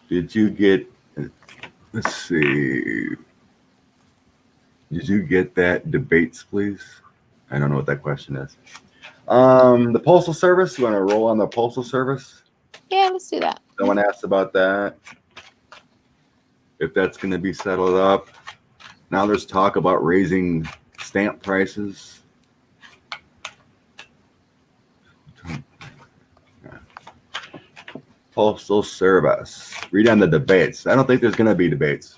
Did you get, let's see. Did you get that debates, please? I don't know what that question is. The Postal Service. You want to roll on the Postal Service? Yeah, let's do that. Someone asked about that. If that's going to be settled up. Now there's talk about raising stamp prices. Postal Service. Read on the debates. I don't think there's going to be debates.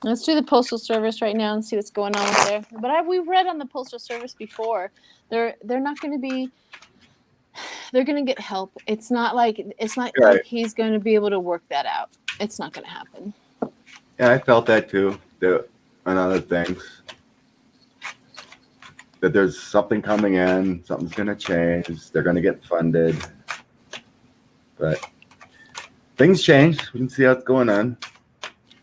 Let's do the Postal Service right now and see what's going on with there. But we've read on the Postal Service before. They're not going to be. They're going to get help. It's not like he's going to be able to work that out. It's not going to happen. Yeah, I felt that too. And other things. That there's something coming in, something's going to change, they're going to get funded. But things change. We can see how it's going on.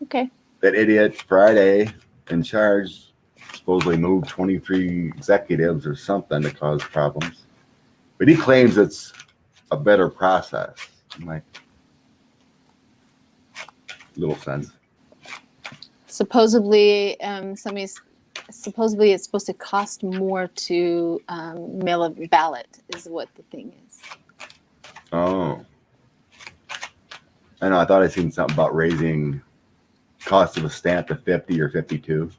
Okay. That idiot Friday in charge supposedly moved 23 executives or something to cause problems. But he claims it's a better process. I'm like, little sense. Supposedly, supposedly it's supposed to cost more to mail a ballot, is what the thing is. Oh. I know, I thought I'd seen something about raising cost of a stamp to 50 or 52.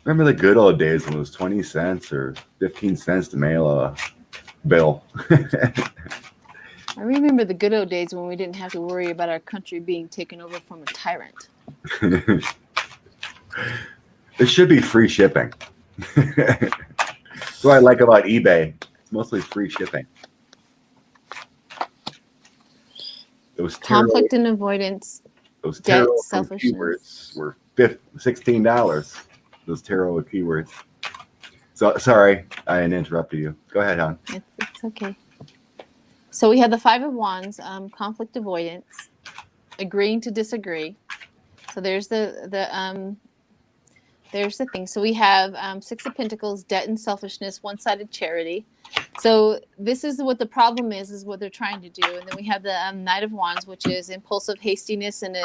Remember the good old days when it was 20 cents or 15 cents to mail a bill? I remember the good old days when we didn't have to worry about our country being taken over from a tyrant. There should be free shipping. That's what I like about eBay. It's mostly free shipping. Those Conflict and avoidance, those debt, tarot selfishness. keywords were $16. Those tarot keywords. So sorry, I interrupted you. Go ahead, hon. It's okay. So we have the Five of Wands, conflict avoidance, agreeing to disagree. So there's the thing. So we have Six of Pentacles, debt and selfishness, one-sided charity. So this is what the problem is what they're trying to do. And then we have the Knight of Wands, which is impulsive hastiness and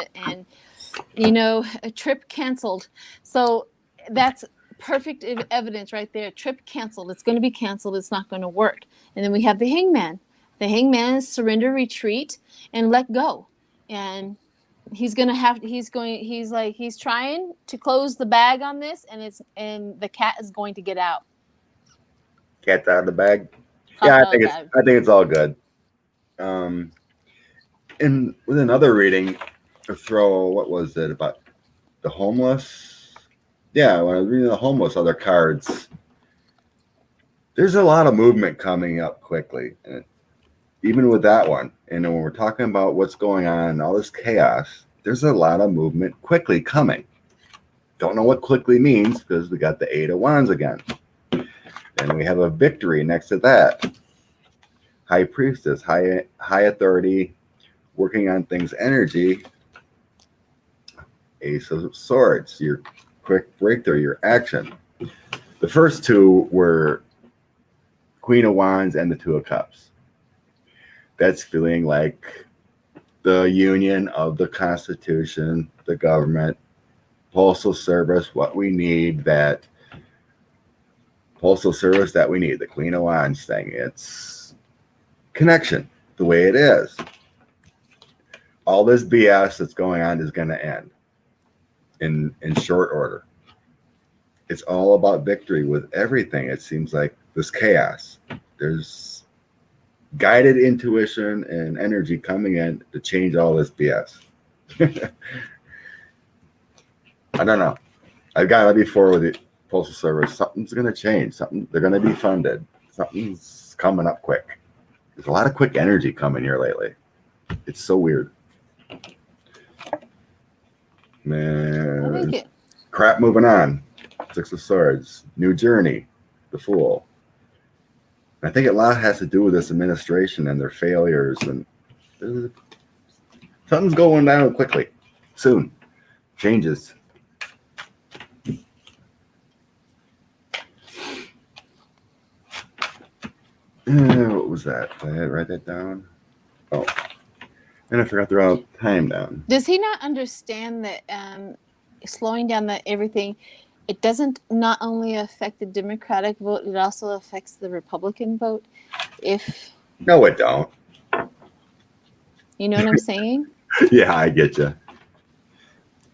a trip canceled. So that's perfect evidence right there. Trip canceled. It's going to be canceled. It's not going to work. And then we have the Hangman. The Hangman is surrender, retreat, and let go. And he's trying to close the bag on this, and the cat is going to get out. Cat's out of the bag. Yeah, I think it's all good. And with another reading, what was it about the homeless? Yeah, when I was reading the homeless other cards, there's a lot of movement coming up quickly. And even with that one, and when we're talking about what's going on, all this chaos, there's a lot of movement quickly coming. Don't know what quickly means because we got the Eight of Wands again. And we have a victory next to that. High Priestess, high authority, working on things, energy. Ace of Swords, your quick breakthrough, your action. The first two were Queen of Wands and the Two of Cups. That's feeling like the union of the Constitution, the government, postal service, what we need, that postal service that we need, the Queen of Wands thing. It's connection, the way it is. All this BS that's going on is going to end in short order. It's all about victory with everything. It seems like this chaos. There's guided intuition and energy coming in to change all this BS. I don't know. I've got it before with the Postal Service. Something's going to change. They're going to be funded. Something's coming up quick. There's a lot of quick energy coming here lately. It's so weird. Man, I like it. Crap moving on. Six of Swords. New journey. The Fool. I think a lot has to do with this administration and their failures, and something's going down quickly, soon. Changes. What was that? Did I write that down? Oh, and I forgot to write time down. Does he not understand that slowing down everything, it doesn't not only affect the Democratic vote, it also affects the Republican vote? No, it don't. You know what I'm saying? Yeah, I get you.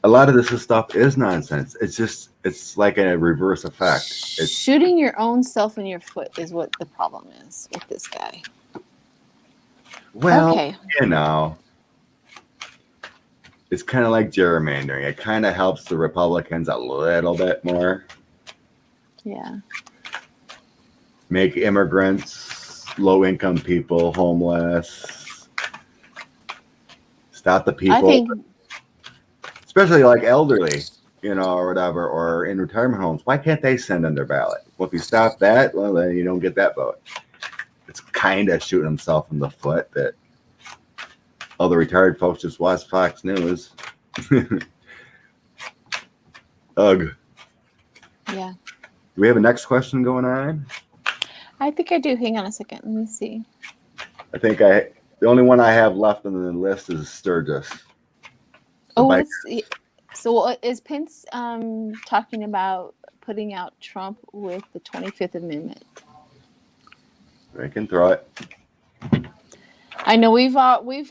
A lot of this stuff is nonsense. It's like a reverse effect. It's shooting your own self in your foot is what the problem is with this guy. Well, okay. It's kind of like gerrymandering. It kind of helps the Republicans a little bit more. Yeah. Make immigrants low-income people, homeless. Stop the I people, think especially like elderly, or whatever, or in retirement homes. Why can't they send in their ballot? Well, if you stop that, well, then you don't get that vote. It's kind of shooting himself in the foot that all the retired folks just watch Fox News. Ugh. yeah. Do we have a next question going on? I think I do. Hang on a second. Let me see. I think the only one I have left on the list is Sturgis. The Oh, bike. let's see. So is Pence talking about putting out Trump with the 25th Amendment? I can throw it. I know we've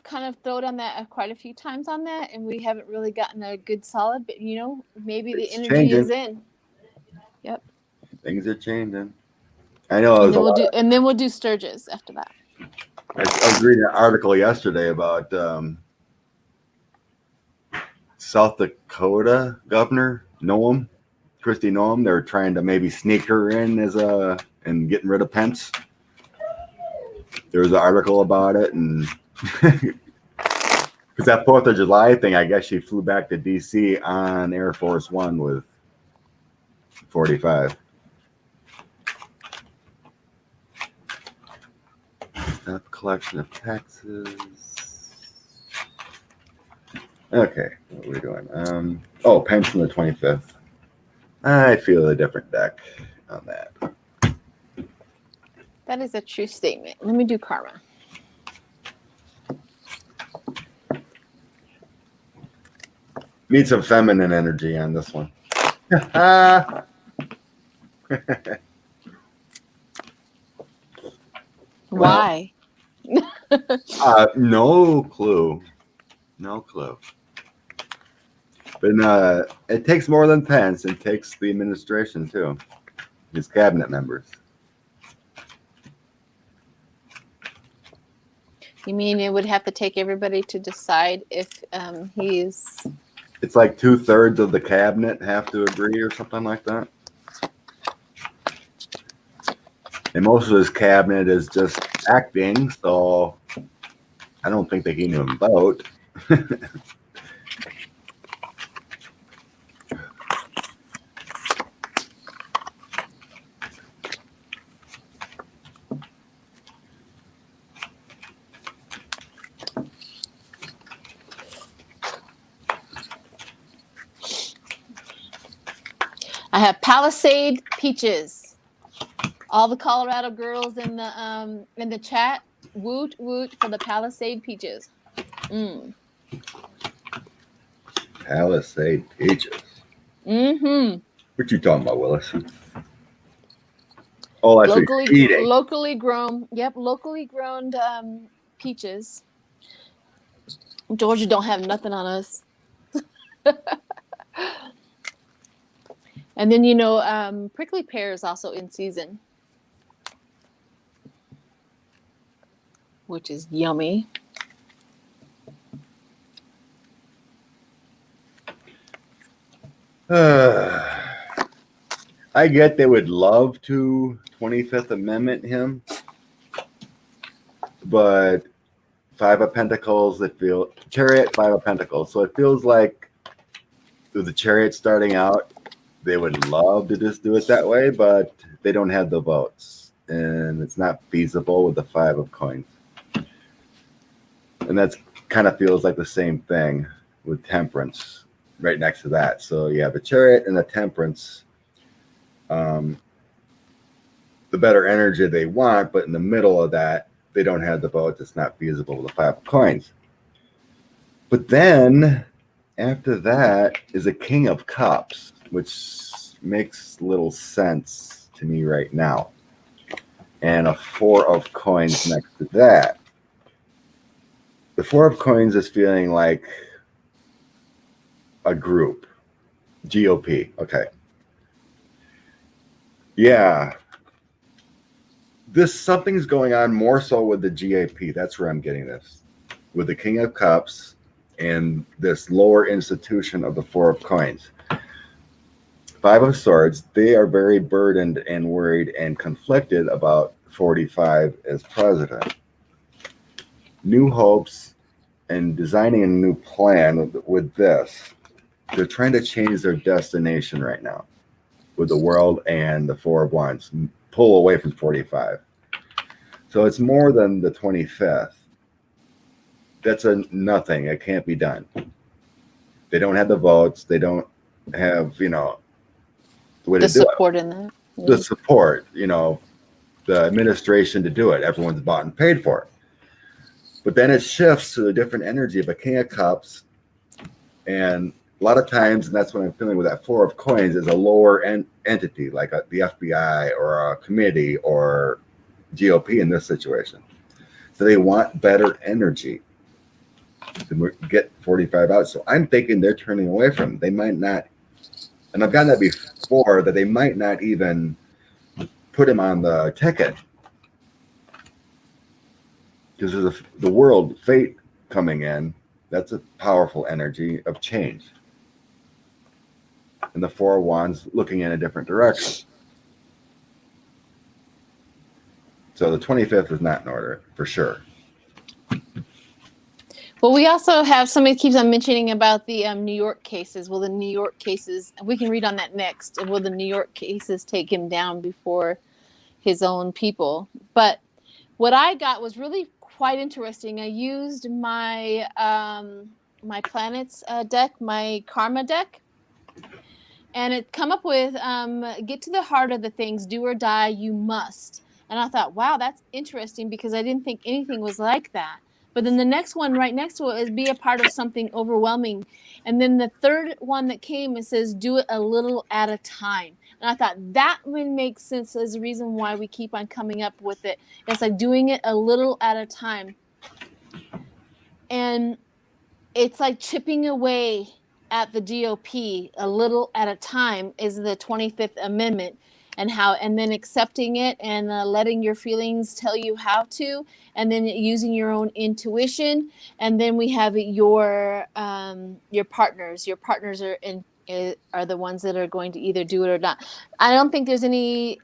kind of thrown on that quite a few times on that, and we haven't really gotten a good solid. But maybe the It's energy is changing. in. Yep. Things are changing. I know And then we'll do Sturgis after that. I was reading an article yesterday about South Dakota Governor Noem, Christy Noem. They're trying to maybe sneak her in and getting rid of Pence. There was an article about it, and because that 4th of July thing, I guess she flew back to D.C. on Air Force One with 45. Stop collection of taxes. Okay, what are we doing? Pence on the 25th. I feel a different deck on that. That is a true statement. Let me do karma. Need some feminine energy on this one. Why? No clue. No clue. But it takes more than Pence. It takes the administration, too. His cabinet members. You mean it would have to take everybody to decide if he's... It's like 2/3 of the cabinet have to agree or something like that. And most of his cabinet is just acting, so I don't think they can even vote. I have Palisade Peaches. All the Colorado girls in the chat, woot woot for the Palisade Peaches. Palisade Peaches. Mm-hmm. What you talking about, Willis? Oh, that's locally grown. Yep, locally grown peaches. Georgia don't have nothing on us. And then prickly pear is also in season, which is yummy. I get they would love to 25th Amendment him, but 5 of Pentacles, Chariot, 5 of Pentacles. So it feels like with the Chariot starting out, they would love to just do it that way, but they don't have the votes, and it's not feasible with the 5 of Coins. And that's kind of feels like the same thing with Temperance right next to that. So you have the Chariot and the Temperance. The better energy they want, but in the middle of that, they don't have the votes. It's not feasible with the 5 of Coins. But then after that is a King of Cups, which makes little sense to me right now. And a 4 of Coins next to that. The 4 of Coins is feeling like a group. GOP. Okay. Yeah. Something's going on more so with the GAP. That's where I'm getting this. With the King of Cups and this lower institution of the 4 of Coins. 5 of Swords, they are very burdened and worried and conflicted about 45 as president. New hopes and designing a new plan with this. They're trying to change their destination right now with the world and the Four of Wands. Pull away from 45. So it's more than the 25th. That's a nothing. It can't be done. They don't have the votes. They don't have, the way The to do it. support in that. The support, the administration to do it. Everyone's bought and paid for it. But then it shifts to a different energy of a King of Cups. And a lot of times, and that's what I'm feeling with that Four of Coins, is a lower entity, like the FBI or a committee or GOP in this situation. So they want better energy to get 45 out. So I'm thinking they're turning away from it. They might not, and I've gotten that before, that they might not even put him on the ticket. Because there's the world fate coming in. That's a powerful energy of change. And the Four of Wands looking in a different direction. So the 25th is not in order, for sure. Well, we also have, somebody keeps on mentioning about the New York cases. Will the New York cases, we can read on that next, will the New York cases take him down before his own people? But what I got was really quite interesting. I used my my planets deck, my karma deck, and it come up with get to the heart of the things, do or die, you must. And I thought, wow, that's interesting, because I didn't think anything was like that. But then the next one right next to it is be a part of something overwhelming. And then the third one that came, it says do it a little at a time. And I thought that would make sense as a reason why we keep on coming up with it. It's like doing it a little at a time. And it's like chipping away at the GOP a little at a time is the 25th Amendment, and then accepting it and letting your feelings tell you how to, and then using your own intuition. And then we have your partners. Your partners are the ones that are going to either do it or not. I don't think there's anything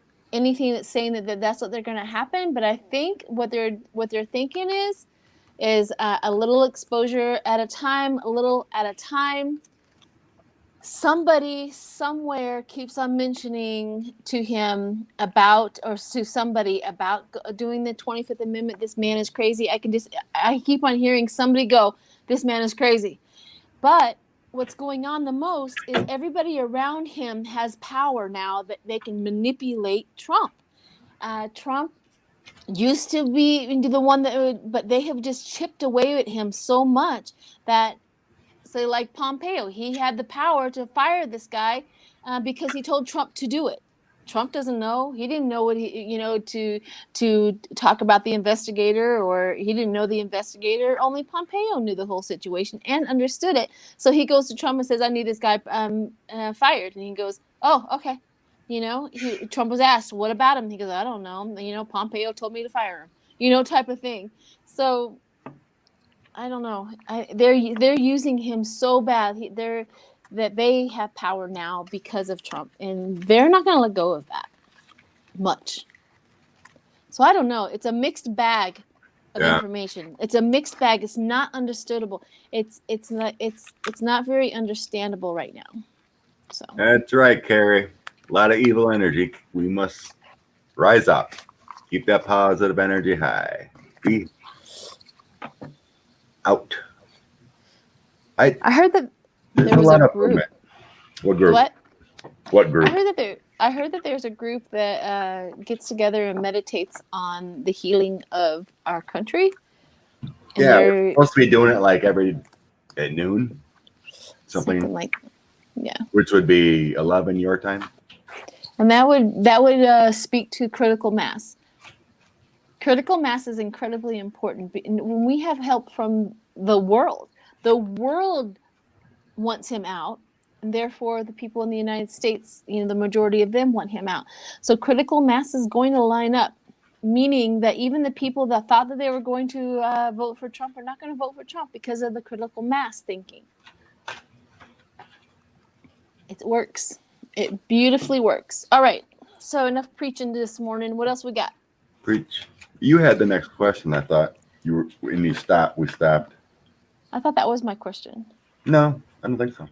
that's saying that's what they're going to happen, but I think what they're thinking is a little exposure at a time, a little at a time. Somebody somewhere keeps on mentioning to him about, or to somebody about doing the 25th Amendment. This man is crazy. I keep on hearing somebody go, this man is crazy. But what's going on the most is everybody around him has power now that they can manipulate Trump. Trump used to be the one but they have just chipped away at him so much that, say, like Pompeo, he had the power to fire this guy because he told Trump to do it. Trump doesn't know. He didn't know what to talk about the investigator, or he didn't know the investigator. Only Pompeo knew the whole situation and understood it. So he goes to Trump and says, "I need this guy fired," and he goes, "Oh, okay." Trump was asked, "What about him?" He goes, "I don't know. Pompeo told me to fire him." Type of thing. So I don't know. They're using him so bad. That they have power now because of Trump, and they're not going to let go of that much. So I don't know. It's a mixed bag of information. It's a mixed bag. It's not understandable. It's not very understandable right now. So That's right, Carrie. A lot of evil energy. We must rise up. Keep that positive energy high. Be out. I heard that there's there was a lot a of group. movement. What group? What group? I heard that there's a group that gets together and meditates on the healing of our country. And we're supposed to be doing it like at noon. Something like, yeah. Which would be 11 your time. And that would speak to critical mass. Critical mass is incredibly important. When we have help from the world wants him out, and therefore the people in the United States, the majority of them want him out. So critical mass is going to line up, meaning that even the people that thought that they were going to vote for Trump are not going to vote for Trump because of the critical mass thinking. It works. It beautifully works. All right. So enough preaching this morning. What else we got? Preach. You had the next question. I thought you were when you stopped. We stopped. I thought that was my question. No, I don't think so.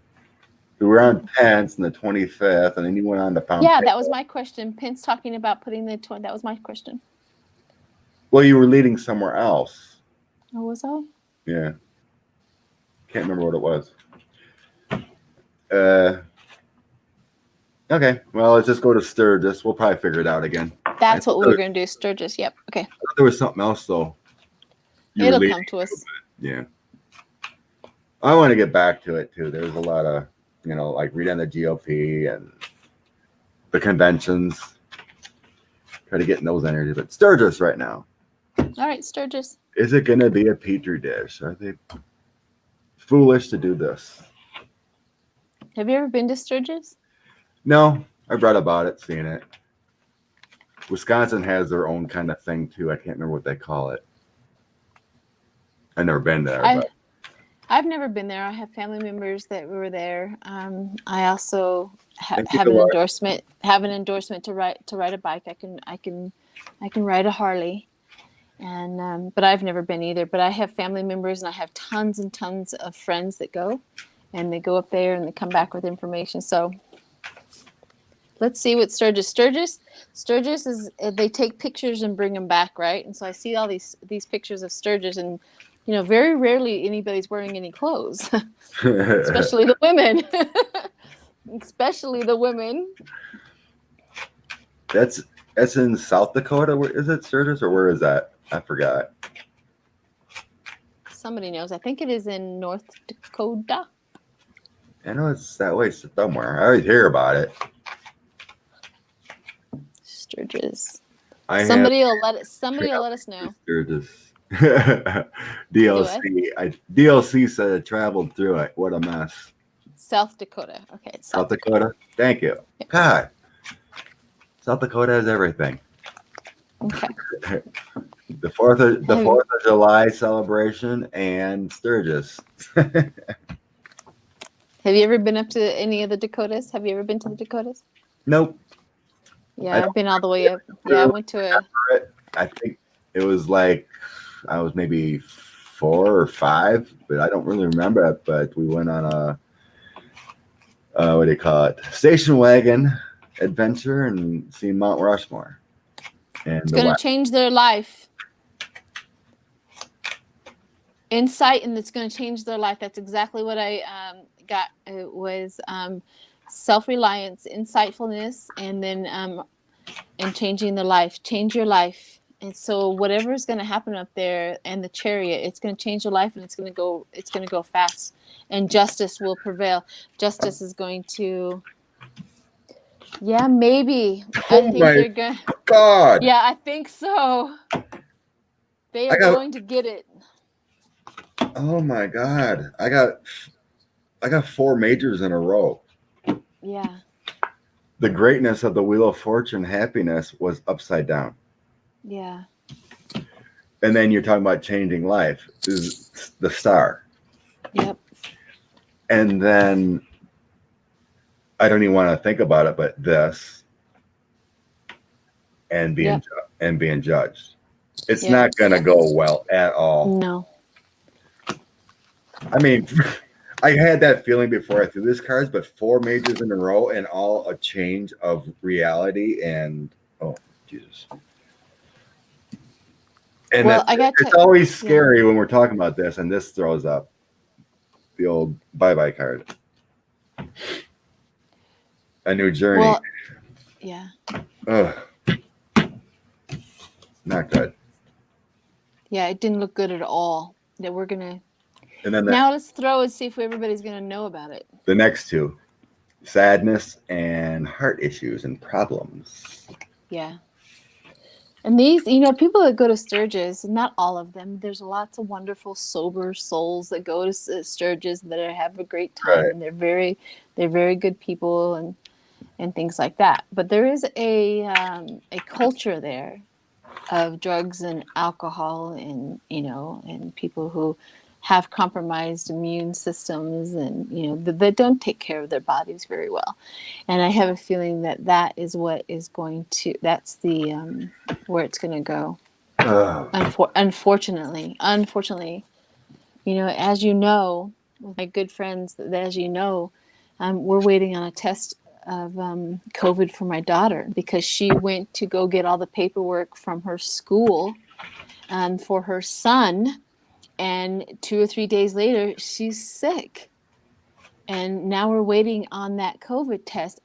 We were on Pence and the 25th, and then you went on to Pompeo. Yeah, that was my question. Pence talking about putting the that was my question. Well, you were leading somewhere else. Oh, was I? Yeah. Can't remember what it was. Okay. Well, let's just go to Sturgis. We'll probably figure it out again. That's what we were going to do. Sturgis. Yep. Okay. I thought there was something else though. It'll come to us. Yeah. I want to get back to it too. There's a lot of, like reading the GOP and the conventions. Try to get in those energies. But Sturgis right now. All right, Sturgis. Is it going to be a petri dish? Are they foolish to do this? Have you ever been to Sturgis? No, I've read about it, seen it. Wisconsin has their own kind of thing too. I can't remember what they call it. I've never been there. I've never been there. I have family members that were there. I also have an endorsement. Have an endorsement to ride a bike. I can ride a Harley, and but I've never been either. But I have family members, and I have tons and tons of friends that go, and they go up there and they come back with information. So let's see what Sturgis is. They take pictures and bring them back, right? And so I see all these pictures of Sturgis, and very rarely anybody's wearing any clothes, especially the women. Especially the women. That's in South Dakota. Where is it, Sturgis, or where is that? I forgot. Somebody knows. I think it is in North Dakota. I know it's that way somewhere. I always hear about it. Sturgis. Somebody will let us know. Sturgis. DLC. DLC said it traveled through it. What a mess. South Dakota. Okay. South Dakota. Thank you. Yeah. God. South Dakota has everything. Okay. The 4th of July celebration and Sturgis. Have you ever been up to any of the Dakotas? Have you ever been to the Dakotas? Nope. Yeah, I've been all the way up. Yeah, I went to I think it was like I was maybe 4 or 5, but I don't really remember it. But we went on a what do you call it? Station wagon adventure and seen Mount Rushmore. And it's going to change their life. Insight, and it's going to change their life. That's exactly what I got. It was self-reliance, insightfulness, and then and changing their life. Change your life. And so whatever is going to happen up there and the chariot, it's going to change your life, and it's going to go fast, and justice will prevail. Justice is going to, yeah, maybe. I think they're going to. God. Yeah, I think so. They are going to get it. Oh my God. I got 4 majors in a row. Yeah. The greatness of the Wheel of Fortune happiness was upside down. Yeah. And then you're talking about changing life is the star. Yep. And then I don't even want to think about it, but this and being judged. It's not going to go well at all. No. I mean, I had that feeling before I threw this cards, but 4 majors in a row and all a change of reality and oh Jesus. And it's always scary when we're talking about this, and this throws up the old bye-bye card. A new journey. Well, yeah. Ugh. Not good. Yeah, it didn't look good at all. That we're gonna. And then now let's throw and see if everybody's gonna know about it. The next 2, sadness and heart issues and problems. Yeah. And these, people that go to Sturgis, not all of them. There's lots of wonderful, sober souls that go to Sturgis that have a great time, right. And they're very good people and things like that. But there is a culture there of drugs and alcohol and and people who have compromised immune systems, and that don't take care of their bodies very well. And I have a feeling that is what is going to, that's the where it's going to go. Unfortunately, as you know, with my good friends, as you know, we're waiting on a test of COVID for my daughter, because she went to go get all the paperwork from her school for her son, and 2 or 3 days later she's sick, and now we're waiting on that COVID test.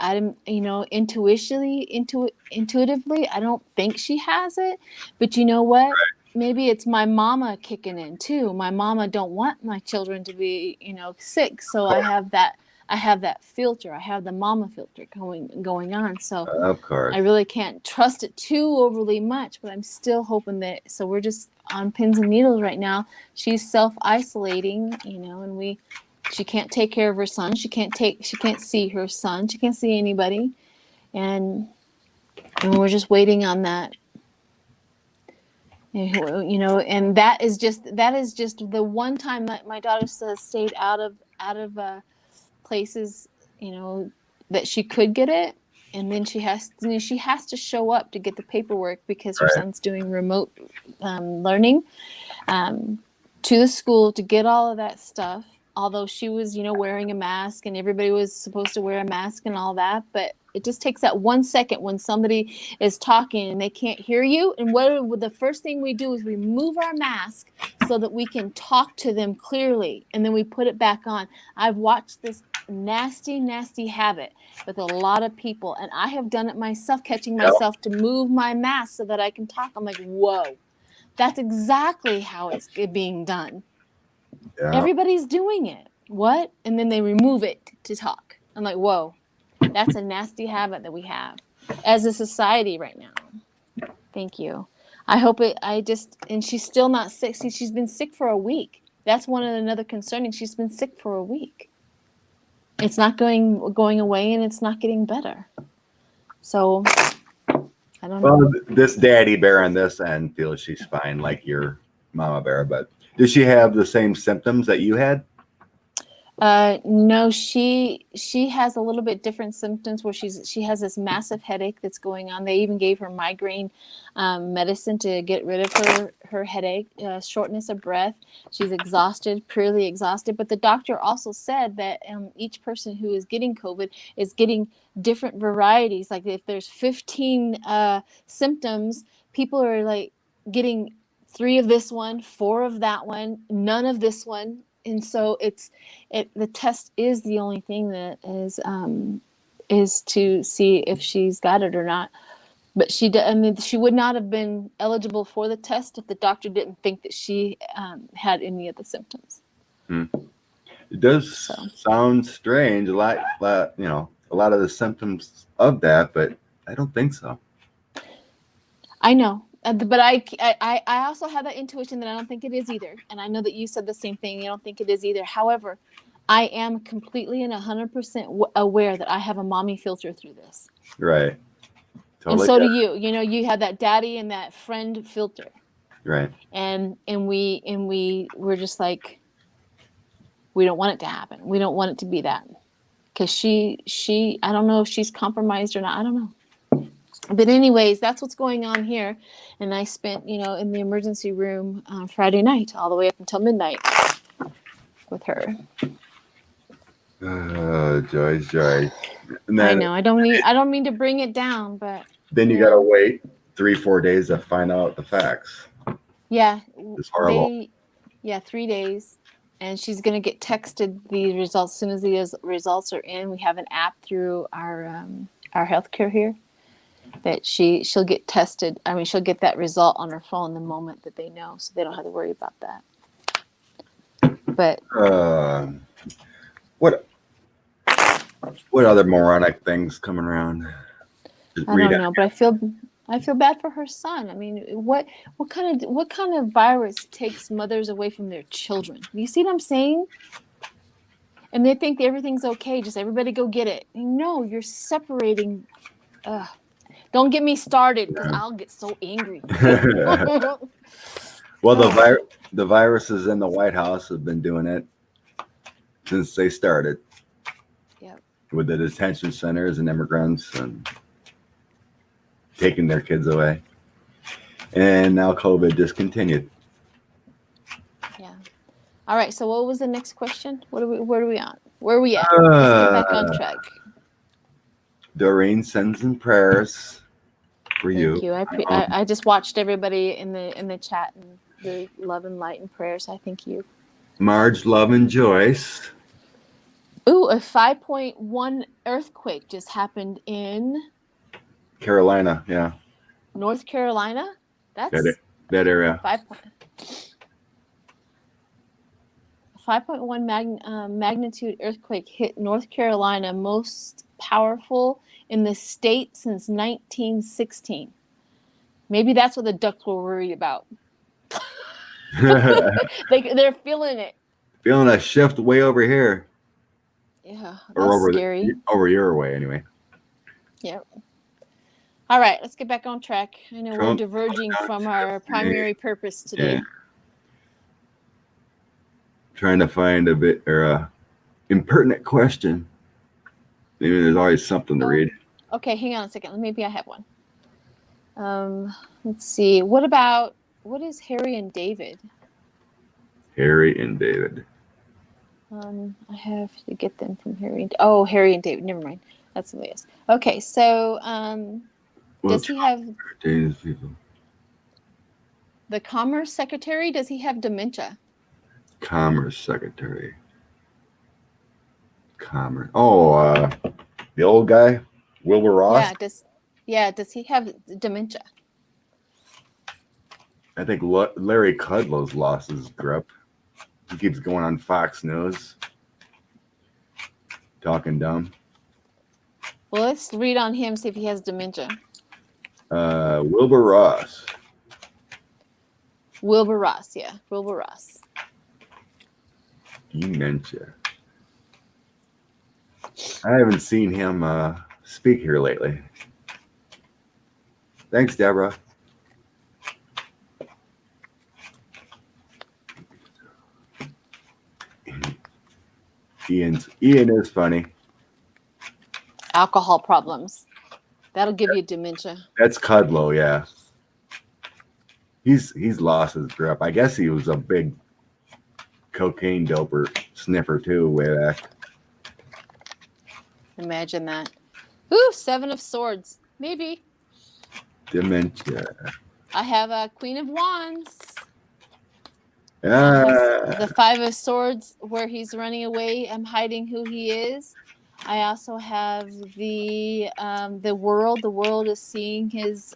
Intuitively, I don't think she has it, but you know what? Maybe it's my mama kicking in too. My mama don't want my children to be, sick. So I have that filter. I have the mama filter going on. So Of course. I really can't trust it too overly much, but I'm still hoping that, so we're just on pins and needles right now. She's self-isolating, and she can't take care of her son. She can't see her son. She can't see anybody. And we're just waiting on that. And that is just the one time that my daughter has stayed out of places, that she could get it. And then she has to show up to get the paperwork, because her son's doing remote learning to the school to get all of that stuff. Although she was, wearing a mask, and everybody was supposed to wear a mask and all that, but it just takes that 1 second when somebody is talking and they can't hear you. And the first thing we do is remove our mask so that we can talk to them clearly, and then we put it back on. I've watched this nasty, nasty habit with a lot of people, and I have done it myself, catching myself to move my mask so that I can talk. I'm like, whoa, that's exactly how it's being done. Yeah. Everybody's doing it. What? And then they remove it to talk. I'm like, whoa, that's a nasty habit that we have as a society right now. Thank you. I hope and she's still not sick. See, she's been sick for a week. That's another concerning. She's been sick for a week. It's not going away, and it's not getting better. So I don't know. Well, this daddy bear on this end feels she's fine, like your mama bear, but does she have the same symptoms that you had? No, she has a little bit different symptoms, where she has this massive headache that's going on. They even gave her migraine medicine to get rid of her headache, shortness of breath. She's exhausted, purely exhausted. But the doctor also said that each person who is getting COVID is getting different varieties. Like if there's 15 symptoms, people are like getting 3 of this one, 4 of that one, none of this one. And so the test is the only thing that is to see if she's got it or not. But she would not have been eligible for the test if the doctor didn't think that she had any of the symptoms. It does sound strange, a lot of the symptoms of that, but I don't think so. I know. But I also have that intuition that I don't think it is either. And I know that you said the same thing. You don't think it is either. However, I am completely and 100% aware that I have a mommy filter through this. Right. Totally. And so do you. You have that daddy and that friend filter. Right. And we're just like, we don't want it to happen. We don't want it to be that. Because she I don't know if she's compromised or not. I don't know. But anyways, that's what's going on here. And I spent, in the emergency room Friday night all the way up until midnight with her. Oh, Joy. Then, I know. I don't mean to bring it down, but then you gotta wait 3-4 days to find out the facts. Yeah. It's horrible. 3 days. And she's gonna get texted the results as soon as the results are in. We have an app through our healthcare here that she'll get tested. I mean, she'll get that result on her phone the moment that they know, so they don't have to worry about that. But what other moronic things coming around? I don't know, but I feel bad for her son. I mean, what kind of virus takes mothers away from their children? You see what I'm saying? And they think everything's okay. Just everybody go get it. No, you're separating. Don't get me started, because I'll get so angry. Well, the viruses in the White House have been doing it since they started. Yep. With the detention centers and immigrants and taking their kids away. And now COVID just continued. Yeah. All right. So what was the next question? Where are we on? Where are we at? Let's get back on track. Doreen sends in prayers for you. Thank you. I just watched everybody in the chat and the love and light and prayers. I thank you. Marge, Love, and Joyce. Ooh, a 5.1 earthquake just happened in Carolina, yeah. North Carolina. That's that area. 5.1 magnitude earthquake hit North Carolina, most powerful in the state since 1916. Maybe that's what the ducks were worried about. They're feeling it. Feeling a shift way over here. Yeah, that's or scary. Over your way, anyway. Yep. All right, let's get back on track. I know we're diverging from our primary purpose today. Yeah. Trying to find a bit or a impertinent question. Maybe there's always something to read. Okay, hang on a second. Maybe I have one. Let's see. What is Harry and David? Harry and David. I have to get them from Harry. Harry and David. Never mind. That's somebody else. Okay, so does he have the Commerce Secretary? Does he have dementia? Commerce Secretary. Commerce. Oh, the old guy, Wilbur Ross. Does he have dementia? I think Larry Kudlow's lost his grip. He keeps going on Fox News, talking dumb. Well, let's read on him, see if he has dementia. Wilbur Ross. Wilbur Ross, yeah. Wilbur Ross. Dementia. I haven't seen him speak here lately. Thanks, Deborah. Ian is funny. Alcohol problems. That'll give you dementia. That's Kudlow, yeah. He's lost his grip. I guess he was a big cocaine doper sniffer too, way back. Imagine that. Ooh, 7 of Swords. Maybe. Dementia. I have a Queen of Wands. Ah. The 5 of Swords where he's running away. I'm hiding who he is. I also have the World. The World is seeing his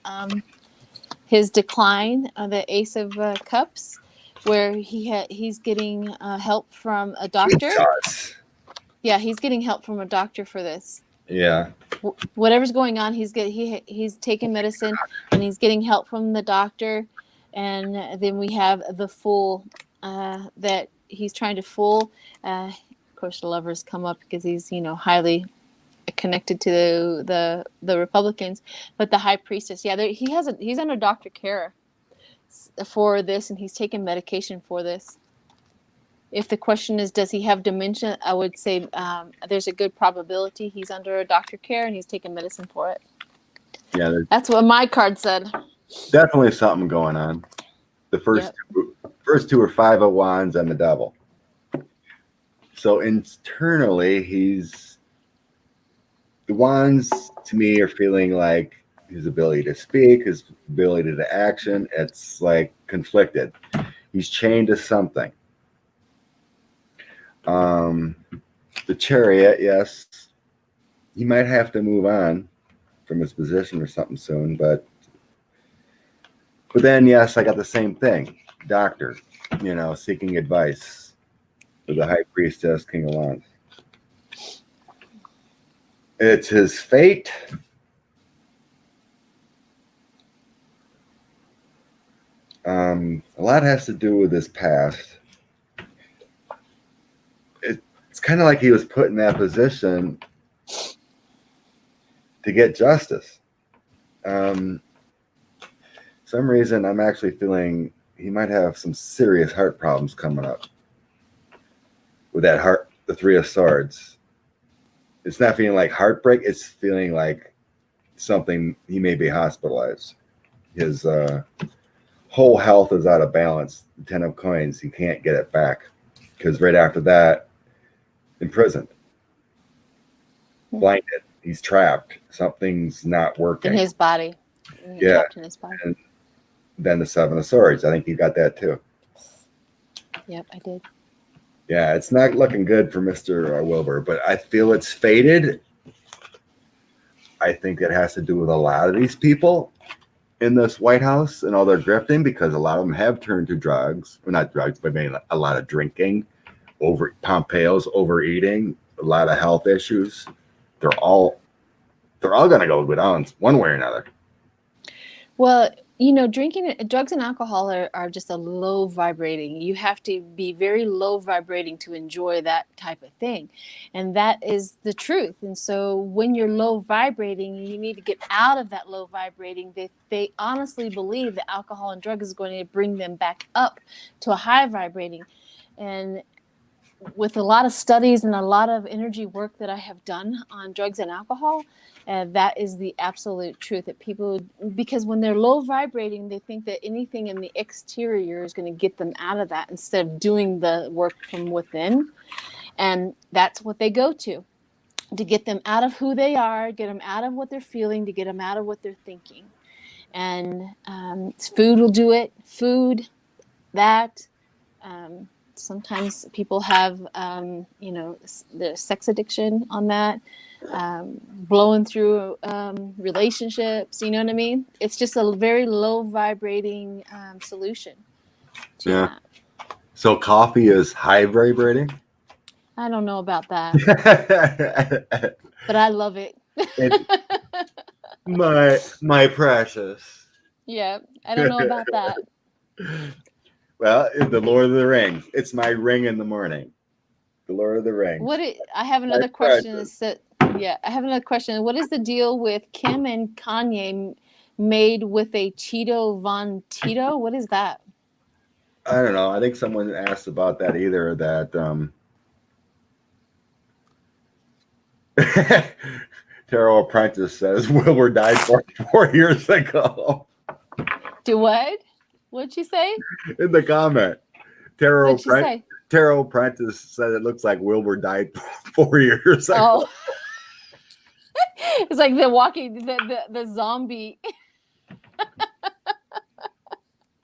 decline. The Ace of Cups, where he's getting help from a doctor. Jesus. Yeah, he's getting help from a doctor for this. Yeah. Whatever's going on, he's taking medicine and he's getting help from the doctor. And then we have the Fool that he's trying to fool. Of course, the Lovers come up because he's highly connected to the Republicans. But the High Priestess, yeah, he's under doctor care for this, and he's taking medication for this. If the question is, does he have dementia? I would say there's a good probability he's under a doctor care and he's taking medicine for it. Yeah, that's what my card said. Definitely something going on. The first two are 5 of Wands and the Devil. So internally, the Wands to me are feeling like his ability to speak, his ability to action. It's like conflicted. He's chained to something. The Chariot, yes, he might have to move on from his position or something soon, but then yes, I got the same thing. Doctor, seeking advice for the High Priestess, King of Wands. It's his fate. A lot has to do with his past. It's kind of like he was put in that position to get justice. Some reason I'm actually feeling he might have some serious heart problems coming up with that heart, the Three of Swords. It's not feeling like heartbreak. It's feeling like something, he may be hospitalized. His whole health is out of balance. The Ten of Coins, he can't get it back because right after that, imprisoned, blinded, he's trapped. Something's not working in his body. Yeah. Trapped in his body. And then the Seven of Swords. I think you got that too. Yep, I did. Yeah, it's not looking good for Mr. Wilbur, but I feel it's faded. I think it has to do with a lot of these people in this White House and all their grifting, because a lot of them have turned to drugs. Well, not drugs, but maybe a lot of drinking, Pompeo's overeating, a lot of health issues. They're all going to go down one way or another. Well, drinking, drugs and alcohol are just a low vibrating. You have to be very low vibrating to enjoy that type of thing. And that is the truth. And so when you're low vibrating, you need to get out of that low vibrating. They honestly believe that alcohol and drugs is going to bring them back up to a high vibrating. And with a lot of studies and a lot of energy work that I have done on drugs and alcohol, that is the absolute truth, that people, because when they're low vibrating, they think that anything in the exterior is going to get them out of that instead of doing the work from within. And that's what they go to get them out of who they are, get them out of what they're feeling, to get them out of what they're thinking. And food will do it. Food, that. Sometimes people have, the sex addiction on that, blowing through relationships. You know what I mean? It's just a very low vibrating solution to that. So coffee is high vibrating? I don't know about that, but I love it. my precious. Yeah, I don't know about that. Well, the Lord of the Rings. It's my ring in the morning. The Lord of the Rings. I have another question. I have another question. What is the deal with Kim and Kanye made with a Cheeto Von Tito? What is that? I don't know. I think someone asked about that either. That Taro Apprentice says Wilbur died 4 years ago. Do what? What'd she say? In the comment, Taro What'd she say? Apprentice said it looks like Wilbur died 4 years ago. Oh. It's like the zombie.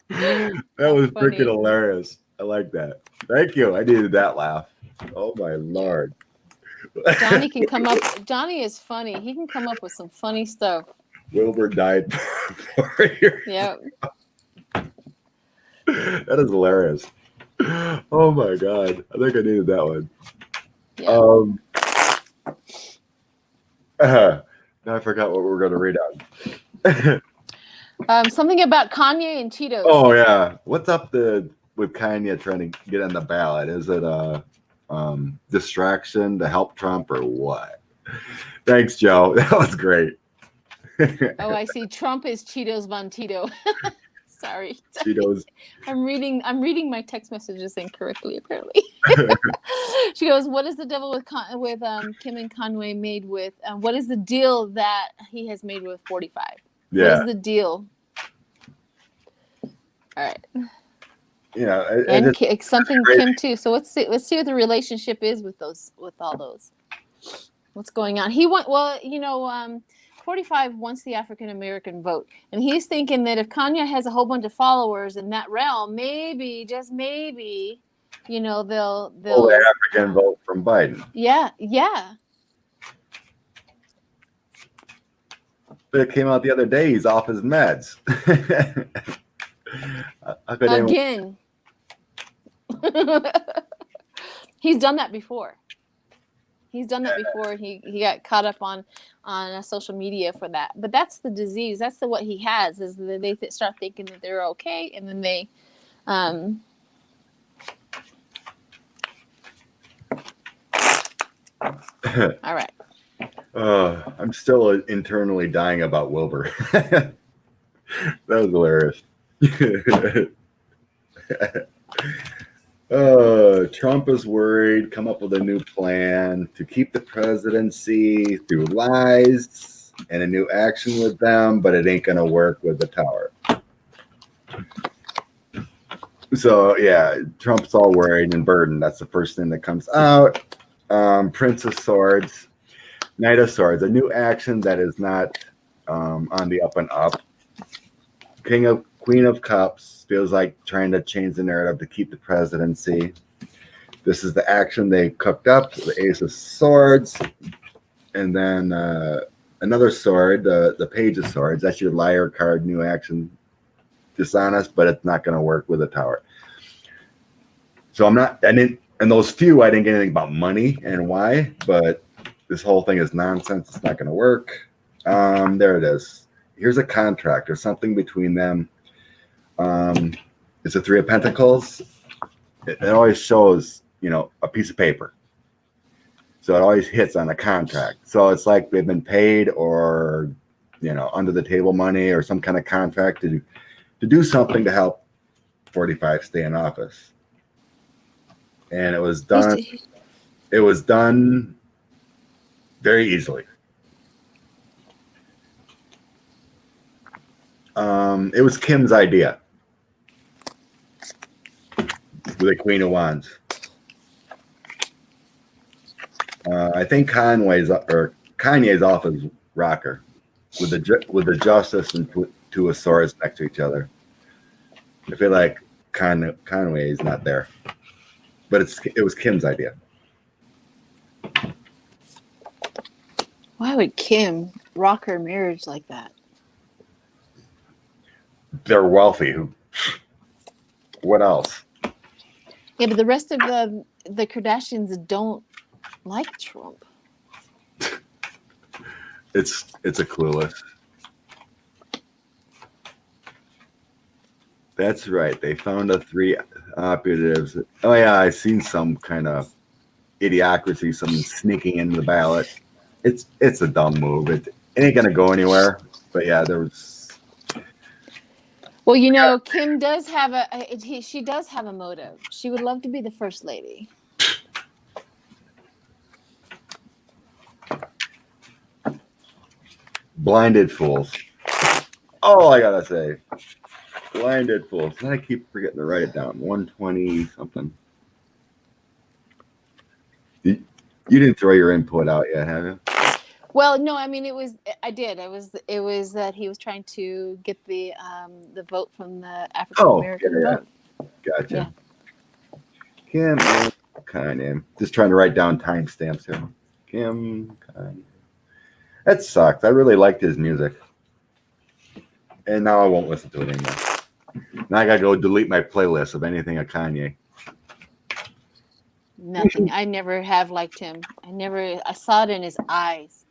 That was funny. freaking hilarious. I like that. Thank you. I needed that laugh. Oh my Lord. Johnny can come up. Johnny is funny. He can come up with some funny stuff. Wilbur died 4 years. Yeah. That is hilarious. Oh my God. I think I needed that one. Yeah. Now I forgot what we were going to read on. Something about Kanye and Cheetos. Oh yeah. What's up with Kanye trying to get on the ballot? Is it a distraction to help Trump or what? Thanks, Joe. That was great. Oh, I see. Trump is Cheetos Von Tito. Sorry. Cheetos. I'm reading my text messages incorrectly, apparently. She goes, what is the devil with Kim and Kanye made with? What is the deal that he has made with 45? Yeah. What is the deal? All right. Yeah. And something Kim too. So let's see what the relationship is with all those. What's going on? 45 wants the African American vote, and he's thinking that if Kanye has a whole bunch of followers in that realm, maybe, just maybe, they'll the African vote from Biden. Yeah. But it came out the other day. He's off his meds. Again. He's done that before. He got caught up on social media for that. But that's the disease. That's what he has, is that they start thinking that they're okay, and then they all right. I'm still internally dying about Wilbur. That was hilarious. Trump is worried, come up with a new plan to keep the presidency through lies and a new action with them, but it ain't going to work with the tower. So, yeah, Trump's all worried and burdened. That's the first thing that comes out. Prince of Swords, Knight of Swords, a new action that is not on the up and up. Queen of Cups feels like trying to change the narrative to keep the presidency. This is the action they cooked up, the Ace of Swords. And then another sword, the Page of Swords. That's your liar card, new action. Dishonest, but it's not going to work with a tower. So and those few, I didn't get anything about money and why, but this whole thing is nonsense. It's not going to work. There it is. Here's a contract or something between them. It's a Three of Pentacles. It always shows, a piece of paper. So it always hits on a contract. So it's like they've been paid or, under the table money or some kind of contract to do something to help 45 stay in office. And it was done. It was done very easily. It was Kim's idea with the Queen of Wands. I think Kanye's off his rocker with the Justice and Two of Swords next to each other. I feel like Conway is not there, but it was Kim's idea. Why would Kim rock her marriage like that? They're wealthy. What else? Yeah, but the rest of the Kardashians don't like Trump. It's a Clueless. That's right. They found the 3 operatives. Oh yeah, I seen some kind of idiocracy, some sneaking into the ballot. It's a dumb move. It ain't gonna go anywhere. But yeah, there was. Well, Kim does have she does have a motive. She would love to be the first lady. Blinded fools. Oh, I gotta say, blinded fools. I keep forgetting to write it down. 120 something. You didn't throw your input out yet, have you? Well, no, I mean I did. It was that he was trying to get the vote from the African American vote. Gotcha. Yeah. Kim and Kanye. Just trying to write down timestamps here. Kim Kanye. That sucks. I really liked his music. And now I won't listen to it anymore. Now I gotta go delete my playlist of anything of Kanye. Nothing. I never have liked him. I saw it in his eyes.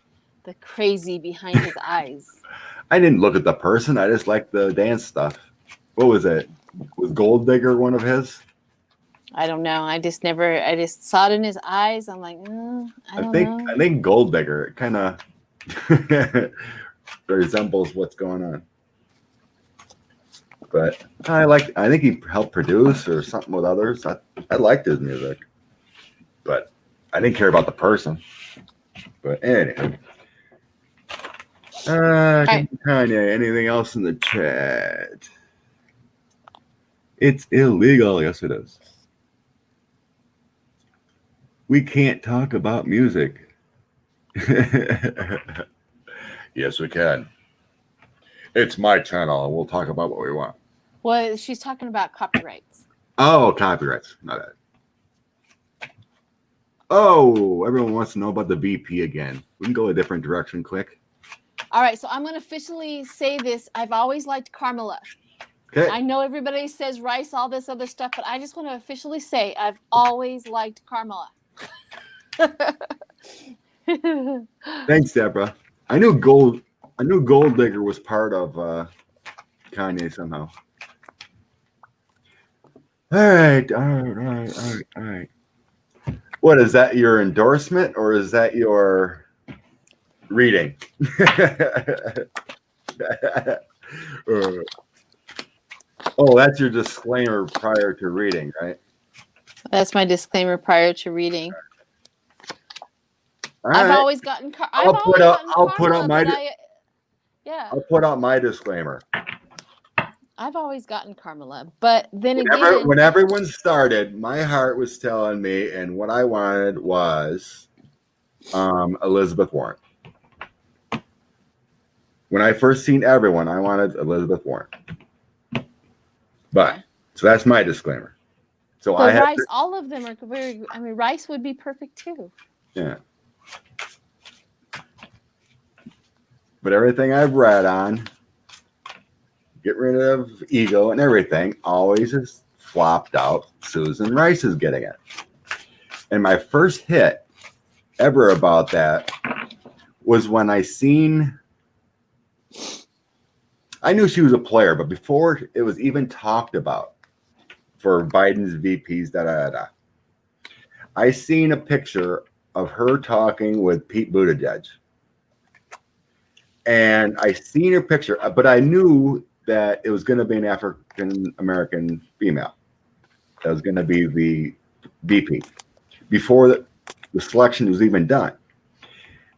The crazy behind his eyes. I didn't look at the person. I just liked the dance stuff. What was it? Was Gold Digger one of his? I don't know. I just saw it in his eyes. I'm like, I don't know. I think Gold Digger kind of resembles what's going on. But I think he helped produce or something with others. I liked his music. But I didn't care about the person. But anyway. Right. Kanye, anything else in the chat? It's illegal. Yes, it is. We can't talk about music. Yes, we can. It's my channel. We'll talk about what we want. Well, she's talking about copyrights. Oh, copyrights. Not that. Oh, everyone wants to know about the VP again. We can go a different direction quick. All right, so I'm going to officially say this. I've always liked Carmela. Okay. I know everybody says Rice, all this other stuff, but I just want to officially say I've always liked Carmela. Thanks, Deborah. I knew Gold Digger was part of Kanye somehow. All right. What is that? Your endorsement, or is that your reading? Oh, that's your disclaimer prior to reading, right? That's my disclaimer prior to reading. All I've right. always gotten Carmela, but yeah. I'll put out my disclaimer. I've always gotten Carmela, but then Whenever, again, when everyone started, my heart was telling me, and what I wanted was Elizabeth Warren. When I first seen everyone, I wanted Elizabeth Warren. But so that's my disclaimer. So but I have Rice, all of them are very. I mean, Rice would be perfect too. yeah. But everything I've read on get rid of ego and everything always has flopped out. Susan Rice is getting it. And my first hit ever about that was when I knew she was a player, but before it was even talked about for Biden's VPs, I seen a picture of her talking with Pete Buttigieg. And I seen her picture, but I knew that it was going to be an African American female. That was going to be the VP before the selection was even done.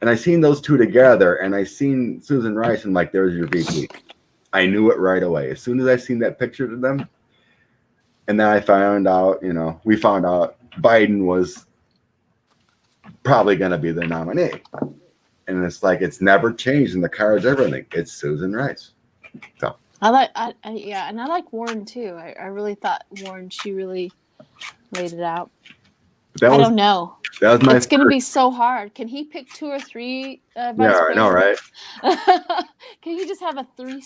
And I seen those two together, and I seen Susan Rice, and like, there's your VP. I knew it right away. As soon as I seen that picture of them, and then I found out, we found out Biden was probably going to be the nominee. And it's like, it's never changed in the cards, everything. It's Susan Rice. So I like Warren too. I really thought Warren, she really laid it out. I don't know. That was my. It's going to be so hard. Can he pick 2 or 3 vice presidents? I know, right? Can he just have a 3,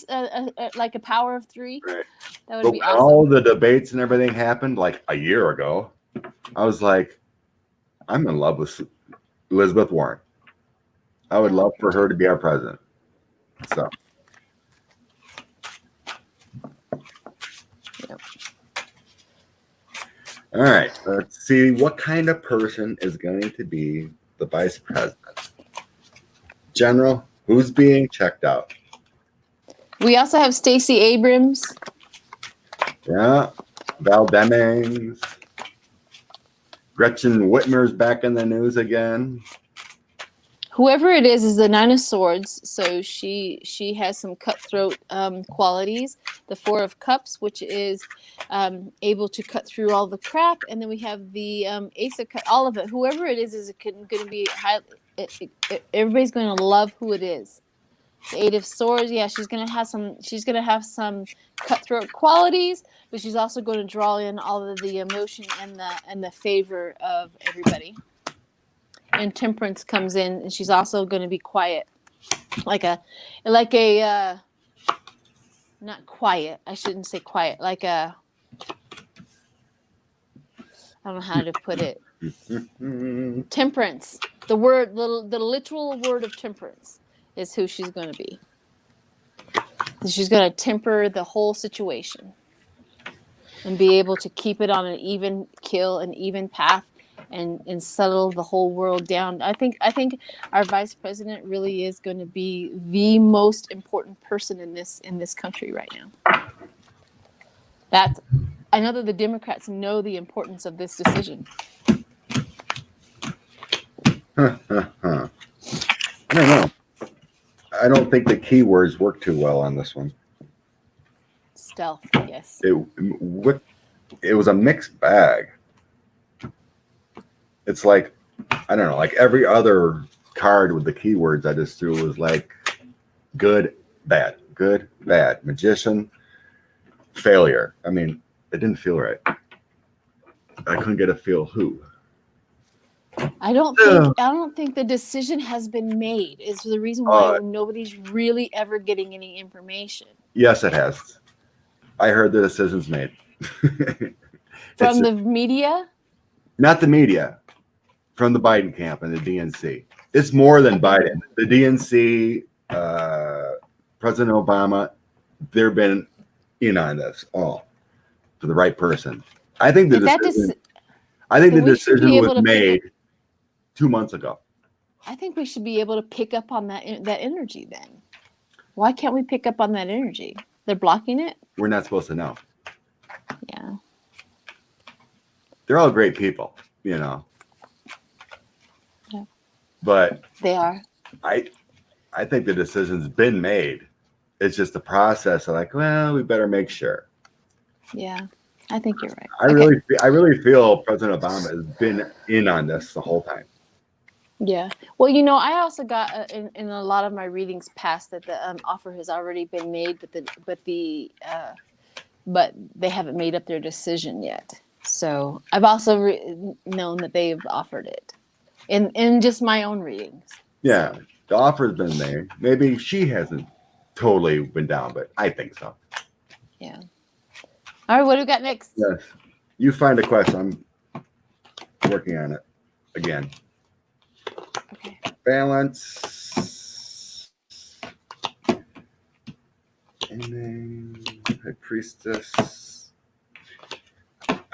like a power of 3? Right. That would be awesome. All the debates and everything happened like a year ago. I was like, I'm in love with Elizabeth Warren. I would love for her to be our president. So. Yep. All right, let's see what kind of person is going to be the vice president. General, who's being checked out? We also have Stacey Abrams. Yeah, Val Demings. Gretchen Whitmer's back in the news again. Whoever it is the 9 of Swords, so she has some cutthroat qualities. The 4 of Cups, which is able to cut through all the crap, and then we have the Ace of Cups. All of it. Whoever it is going to be everybody's going to love who it is. The 8 of Swords, yeah, she's going to have some cutthroat qualities, but she's also going to draw in all of the emotion and the favor of everybody. And Temperance comes in, and she's also going to be quiet, like a not quiet. I shouldn't say quiet. Like a, I don't know how to put it. Temperance. The literal word of temperance is who she's going to be. She's going to temper the whole situation and be able to keep it on an even keel, an even path. And settle the whole world down. I think our vice president really is going to be the most important person in this country right now. I know that the Democrats know the importance of this decision. I don't know. I don't think the keywords work too well on this one. Stealth, yes. It was a mixed bag. It's like, I don't know, like every other card with the keywords I just threw was like good, bad, magician, failure. I mean, it didn't feel right. I couldn't get a feel who. I don't think the decision has been made is the reason why nobody's really ever getting any information. Yes, it has. I heard the decision's made. From the media? Not the media. From the Biden camp and the DNC. It's more than Biden. The DNC, President Obama, they've been in on this all for the right person. I think the decision was made 2 months ago. I think we should be able to pick up on that energy then. Why can't we pick up on that energy? They're blocking it? We're not supposed to know. Yeah. They're all great people, Yeah. but They are. I think the decision's been made. It's just the process of like, well, we better make sure. Yeah. I think you're right. I really feel President Obama has been in on this the whole time. Yeah. Well, I also got in a lot of my readings past that the offer has already been made, but they haven't made up their decision yet. So I've also known that they've offered it in just my own readings. Yeah, So. the offer's been made. Maybe she hasn't totally been down, but I think so. Yeah. All right. What do we got next? Yes. You find a question. I'm working on it again. Okay. Balance. And then High Priestess.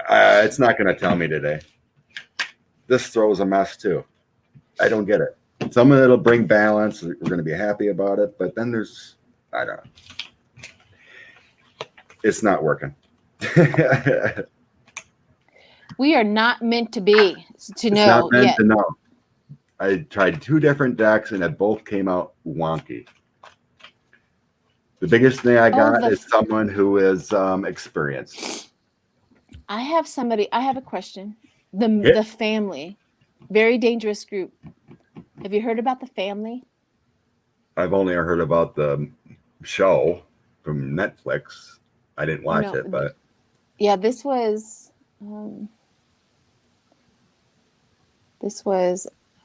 It's not going to tell me today. This throws a mess too. I don't get it. Some of it'll bring balance. We're going to be happy about it. But then there's, I don't know. It's not working. We are not meant to be to know not meant yet. to know. I tried 2 different decks and it both came out wonky. The biggest thing I got is someone who is experienced. I have a question. The family, very dangerous group. Have you heard about the family? I've only heard about the show from Netflix. I didn't watch it, but yeah, this was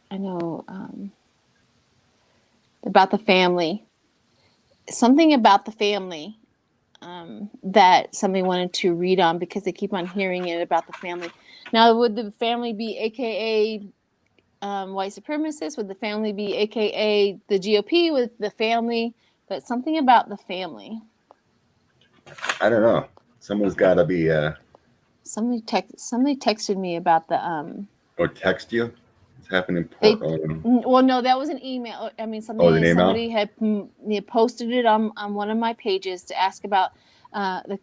I know about the family. Something about the family that somebody wanted to read on because they keep on hearing it about the family. Now, would the family be AKA white supremacists? Would the family be AKA the GOP with the family? But something about the family. I don't know. Someone's got to be. Somebody texted me about the. Or text you. It's happening. Well, no, that was an email. I mean, somebody had posted it on one of my pages to ask about the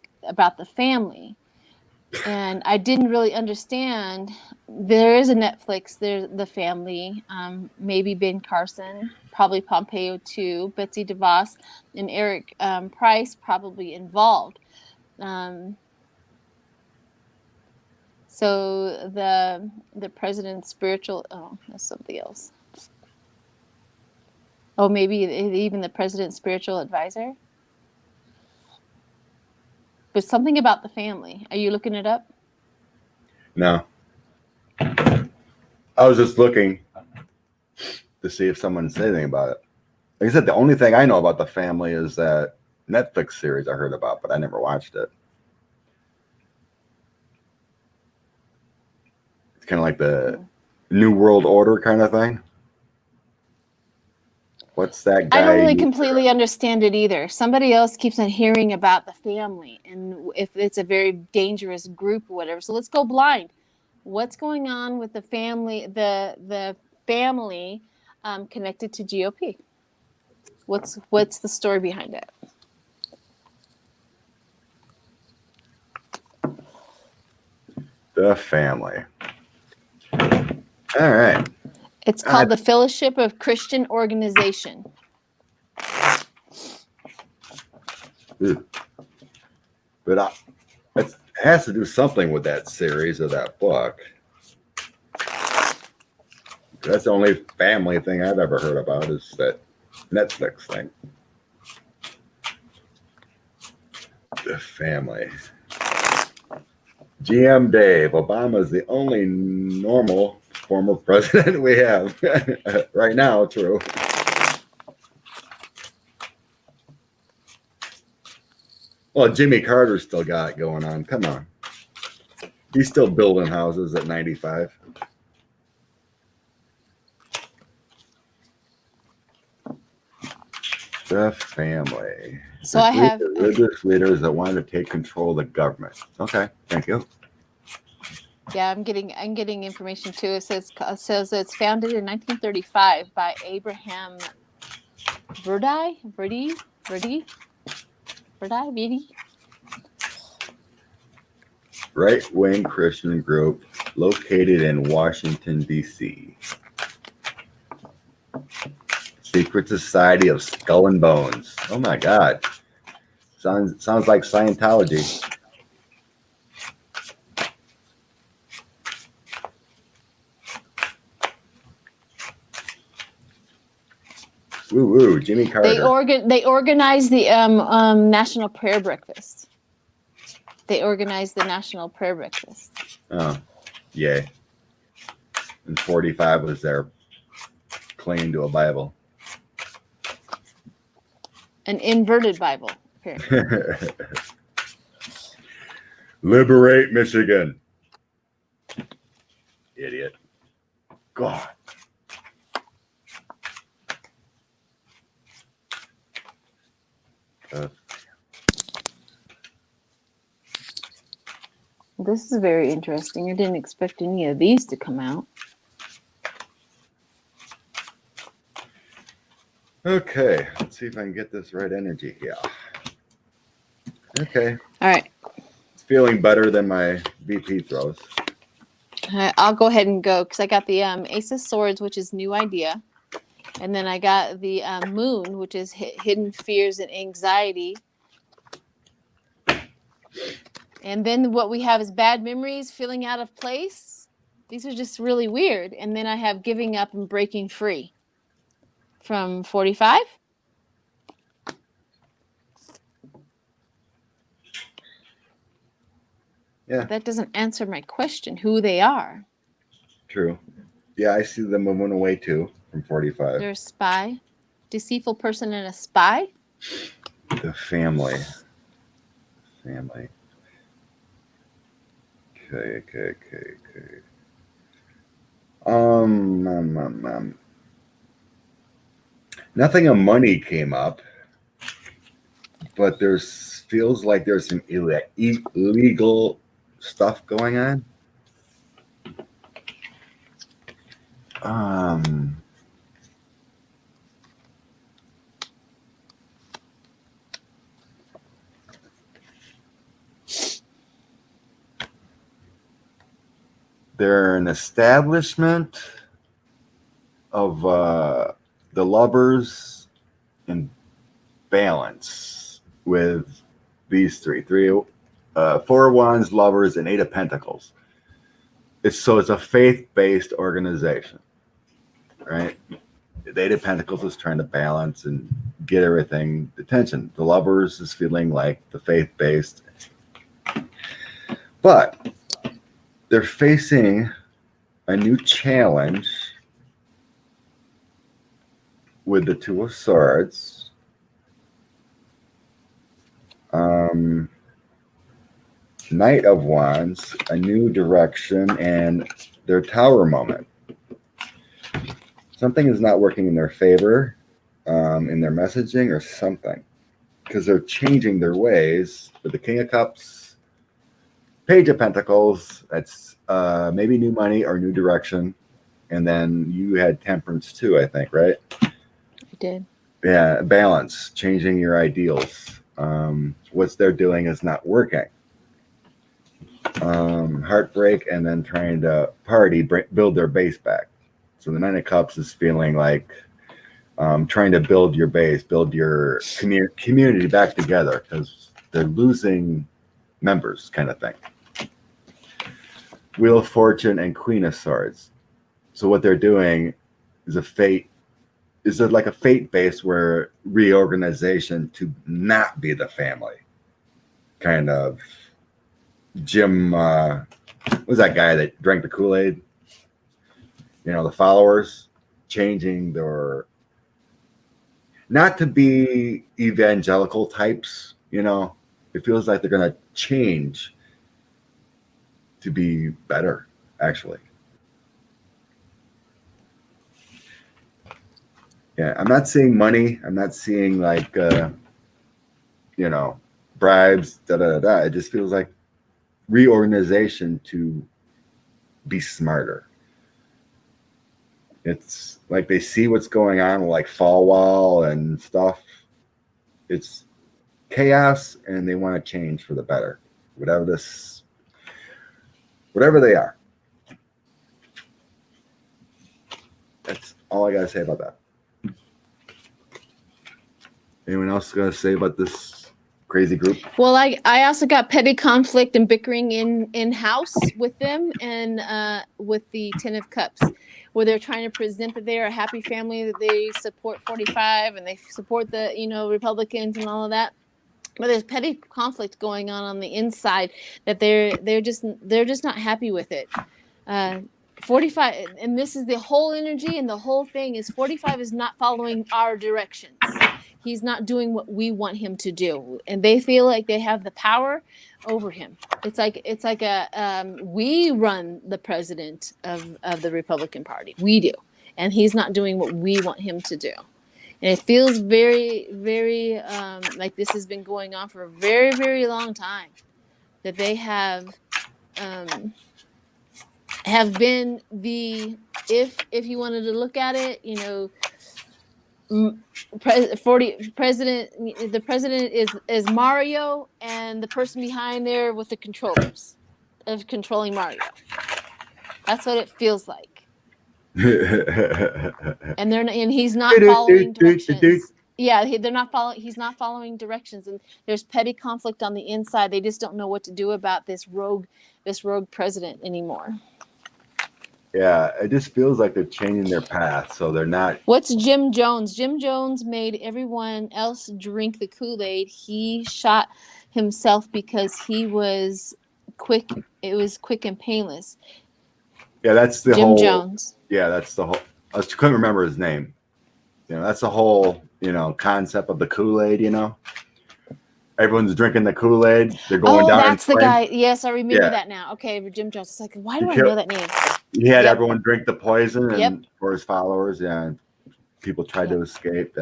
family, and I didn't really understand. There is a Netflix. There's the family. Maybe Ben Carson, probably Pompeo too. Betsy DeVos and Eric Price probably involved. So the president's spiritual. Oh, that's something else. Oh, maybe even the president's spiritual advisor. But something about the family. Are you looking it up? No. I was just looking to see if someone said anything about it. Like I said, the only thing I know about the family is that Netflix series I heard about, but I never watched it. It's kind of like the New World Order kind of thing. What's that guy? I don't really completely understand it either. Somebody else keeps on hearing about the family and if it's a very dangerous group or whatever. So let's go blind. What's going on with the family? The family connected to GOP. What's the story behind it? The family. All right. It's called the Fellowship of Christian Organization. But it has to do something with that series or that book. That's the only family thing I've ever heard about is that Netflix thing. The family. GM Dave, Obama is the only normal former president we have right now, true. Well, Jimmy Carter's still got it going on. Come on. He's still building houses at 95. The family. So I have religious leaders that want to take control of the government. Okay, thank you. Yeah, I'm getting information too. It says it's founded in 1935 by Abraham Verdi. right-wing Christian group located in Washington, D.C. Secret Society of Skull and Bones. Oh my God. Sounds like Scientology. Woo woo, Jimmy Carter. They organized the National Prayer Breakfast. They organized the National Prayer Breakfast. Oh, yay. And 45 was their claim to a Bible. An inverted Bible, apparently. Liberate Michigan. Idiot. God. This is very interesting. I didn't expect any of these to come out. Okay, let's see if I can get this right energy here. Okay. All right. It's feeling better than my VP throws. I'll go ahead and go because I got the Ace of Swords, which is new idea. And then I got the Moon, which is hidden fears and anxiety. And then what we have is bad memories, feeling out of place. These are just really weird. And then I have giving up and breaking free from 45. Yeah. But that doesn't answer my question, who they are. True. Yeah, I see them moving away too from 45. They're a spy, deceitful person and a spy. The family. Okay. Nothing of money came up, but feels like there's some illegal stuff going on. They're an establishment of the lovers in balance with these three, 4 of Wands, lovers, and 8 of Pentacles. It's a faith-based organization, right? The 8 of Pentacles is trying to balance and get everything attention. The lovers is feeling like the faith-based, but they're facing a new challenge with the 2 of Swords. Knight of Wands, a new direction, and their Tower moment. Something is not working in their favor, in their messaging or something, because they're changing their ways. With the King of Cups, Page of Pentacles, that's maybe new money or new direction. And then you had Temperance too, I think, right? I did. Yeah, balance, changing your ideals. What they're doing is not working. Heartbreak, and then trying to party, build their base back. So the 9 of Cups is feeling like trying to build your base, build your community back together, because they're losing members, kind of thing. Wheel of Fortune and Queen of Swords. So what they're doing is like a fate base where reorganization to not be the family. Kind of Jim, what was that guy that drank the Kool-Aid? The followers changing their, not to be evangelical types, it feels like they're going to change to be better, actually. Yeah, I'm not seeing money. I'm not seeing like, bribes, It just feels like reorganization to be smarter. It's like they see what's going on with like fall wall and stuff. It's chaos and they want to change for the better. Whatever this whatever they are. That's all I got to say about that. Anyone else got to say about this crazy group? Well, I also got petty conflict and bickering in house with them and with the Ten of Cups, where they're trying to present that they're a happy family, that they support 45 and they support the Republicans and all of that. But there's petty conflict going on the inside that they're just not happy with it. 45, and this is the whole energy and the whole thing is 45 is not following our directions. He's not doing what we want him to do, and they feel like they have the power over him. It's like we run the president of the Republican Party. We do, and he's not doing what we want him to do. And it feels very, very like this has been going on for a very, very long time. That they have been if you wanted to look at it, the president is Mario, and the person behind there with the controllers of controlling Mario. That's what it feels like. And he's not following directions. Yeah, they're not following. He's not following directions, and there's petty conflict on the inside. They just don't know what to do about this rogue president anymore. Yeah, it just feels like they're changing their path, so they're not. What's Jim Jones? Jim Jones made everyone else drink the Kool-Aid. He shot himself because he was quick. It was quick and painless. Yeah, that's the Jim whole. Jones. Yeah, that's the whole. I couldn't remember his name. That's the whole concept of the Kool-Aid. Everyone's drinking the Kool-Aid. They're going down. Oh, that's the guy. Yes, I remember that now. Okay, Jim Jones. It's like, why do I know that name? He had everyone drink the poison, and for his followers, people tried to escape.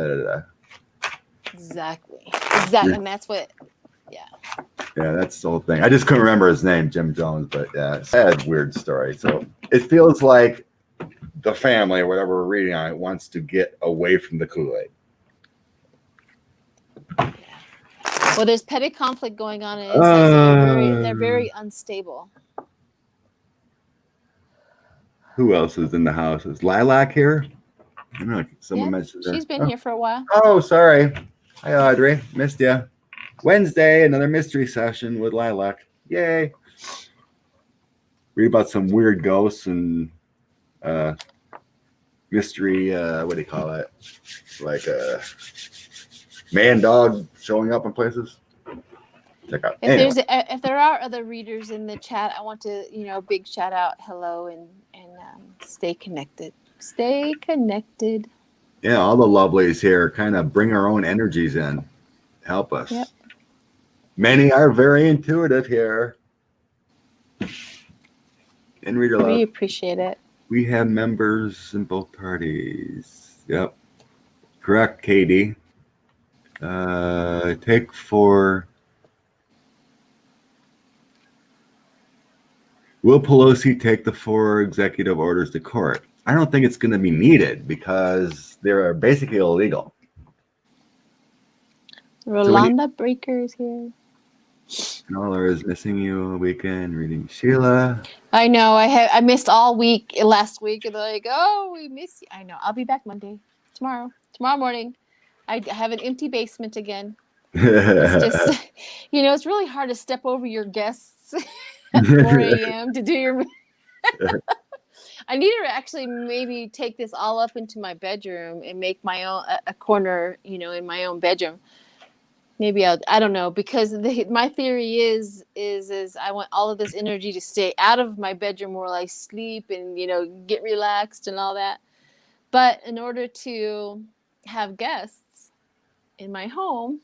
Exactly, and that's what. Yeah, that's the whole thing. I just couldn't remember his name, Jim Jones, but sad, weird story. So it feels like the family, or whatever we're reading on it, wants to get away from the Kool-Aid. Well, there's petty conflict going on, and they're very unstable. Who else is in the house? Is Lilac here? I don't know. Someone mentioned her. She's been here for a while. Oh, sorry. Hi, Audrey. Missed you. Wednesday, another mystery session with Lilac. Yay. Read about some weird ghosts and mystery, what do you call it? Like a man dog showing up in places. Check out. If there are other readers in the chat, I want to, big shout out, hello, and stay connected. Stay connected. Yeah, all the lovelies here kind of bring our own energies in. Help us. Yep. Many are very intuitive here. And reader love. We appreciate it. We have members in both parties. Yep. Correct, Katie. Take for... Will Pelosi take the 4 executive orders to court? I don't think it's going to be needed because they're basically illegal. Rolanda Breaker is here. Nola is missing you a weekend reading Sheila. I know. I missed all week last week, and they're like, "Oh, we miss you." I know. I'll be back Monday, tomorrow morning. I have an empty basement again. It's just, it's really hard to step over your guests at 4 a.m. to do your. I need to actually maybe take this all up into my bedroom and make my own a corner, in my own bedroom. Maybe I don't know, because my theory is I want all of this energy to stay out of my bedroom while I sleep and get relaxed and all that. But in order to have guests in my home,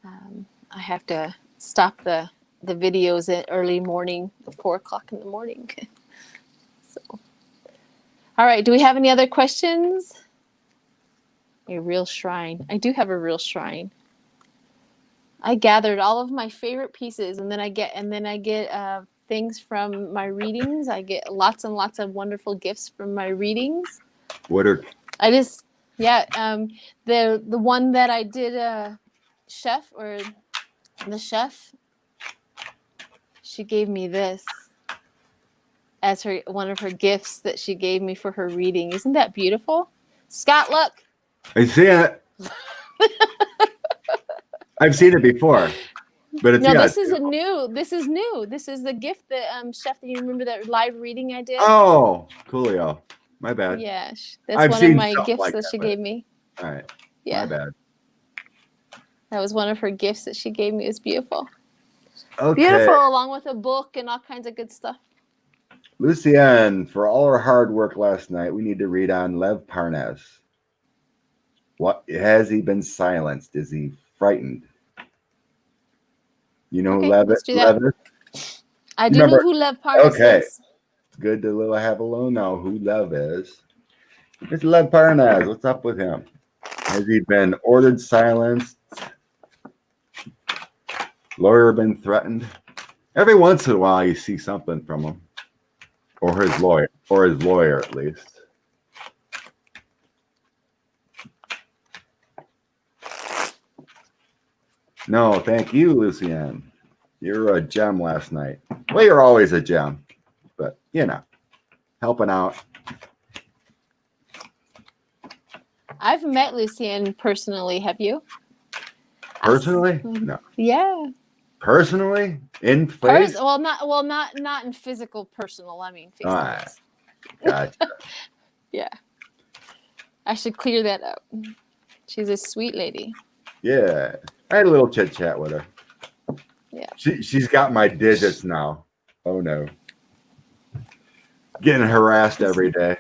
I have to stop the videos at early morning, 4 o'clock in the morning. So, all right. Do we have any other questions? A real shrine. I do have a real shrine. I gathered all of my favorite pieces, and then I get things from my readings. I get lots and lots of wonderful gifts from my readings. What are? I just the one that I did the chef, she gave me this. as her one of her gifts that she gave me for her reading. Isn't that beautiful? Scott, look. I see it. I've seen it before, but it's No, yeah. this is new. This is new. This is the gift that Chef. Do you remember that live reading I did? Oh, coolio. My bad. Yeah, that's I've one of seen my something gifts like that she but- gave me. All right. Yeah, My bad. that was one of her gifts that she gave me. It's beautiful. Okay. Beautiful, along with a book and all kinds of good stuff. Lucienne, for all our hard work last night, we need to read on Lev Parnas. What has he been silenced? Is he frightened? You know Okay, who Lev let's do that. Lev is? I do Remember- know who Lev Parnas Okay. is. It's good to have alone now who Lev is. It's Lev Parnas. What's up with him? Has he been ordered silenced? Lawyer been threatened? Every once in a while you see something from him. Or his lawyer at least. No, thank you, Lucienne. You're a gem last night. Well, you're always a gem, but you know, helping out. I've met Lucienne personally. Have you? Personally? No. Yeah. Personally? In place? Not in physical personal. I mean face to face. Gotcha. Yeah. I should clear that up. She's a sweet lady. Yeah. I had a little chit chat with her. Yeah. She's got my digits now. Oh no. Getting harassed every day.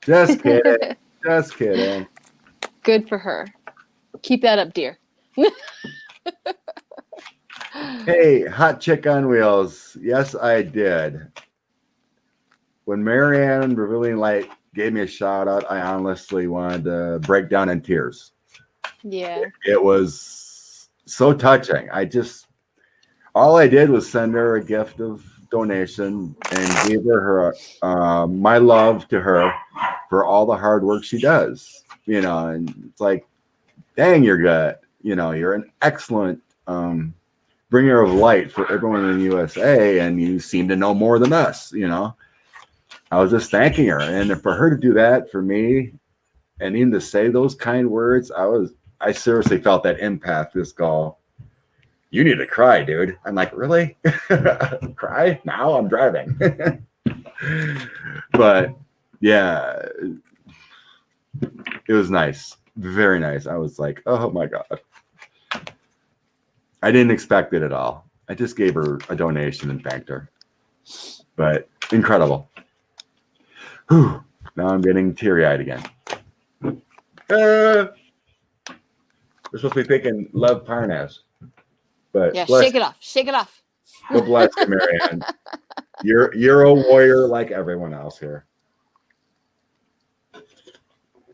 Just kidding. Just kidding. Good for her. Keep that up, dear. Hey, hot chick on wheels. Yes, I did. When Marianne Revealing Light gave me a shout out, I honestly wanted to break down in tears. Yeah. It was so touching. All I did was send her a gift of donation and gave her my love to her for all the hard work she does. You know, and it's like, dang, you're good. You know, you're an excellent bringer of light for everyone in the USA, and you seem to know more than us. You know, I was just thanking her, and for her to do that for me, and even to say those kind words, I seriously felt that empath just go, you need to cry, dude. I'm like, really? Cry? Now I'm driving. But yeah, it was nice. Very nice. I was like, oh my God. I didn't expect it at all. I just gave her a donation and thanked her. But incredible. Whew. Now I'm getting teary-eyed again. We're supposed to be thinking Lev Parnas. But Yeah, shake it off. Shake it off. God bless you, Marianne. You're a warrior like everyone else here.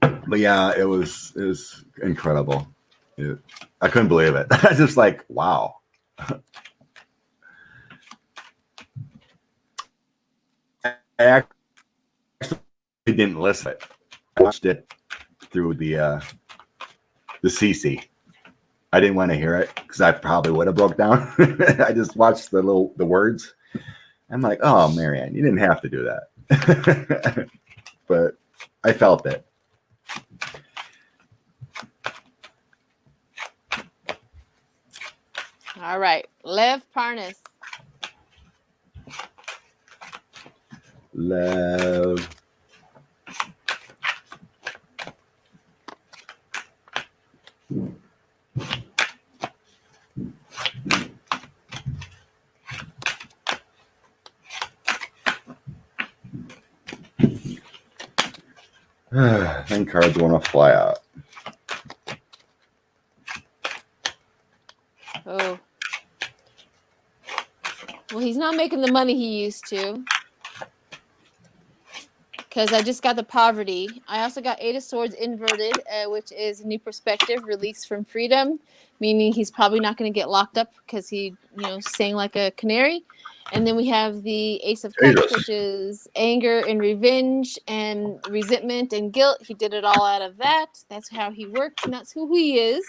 But yeah, it was incredible. I couldn't believe it. I was just like, wow. I actually didn't listen. I watched it through the CC. I didn't want to hear it because I probably would have broke down. I just watched the words. I'm like, oh, Marianne, you didn't have to do that. But I felt it. All right. Lev Parnas. Love. And cards want to fly out. Oh. Well, he's not making the money he used to. Because I just got the poverty. I also got Eight of Swords inverted, which is a new perspective, release from freedom, meaning he's probably not going to get locked up because he, sang like a canary. And then we have the Ace of Cups, which is anger and revenge and resentment and guilt. He did it all out of that. That's how he works, and that's who he is.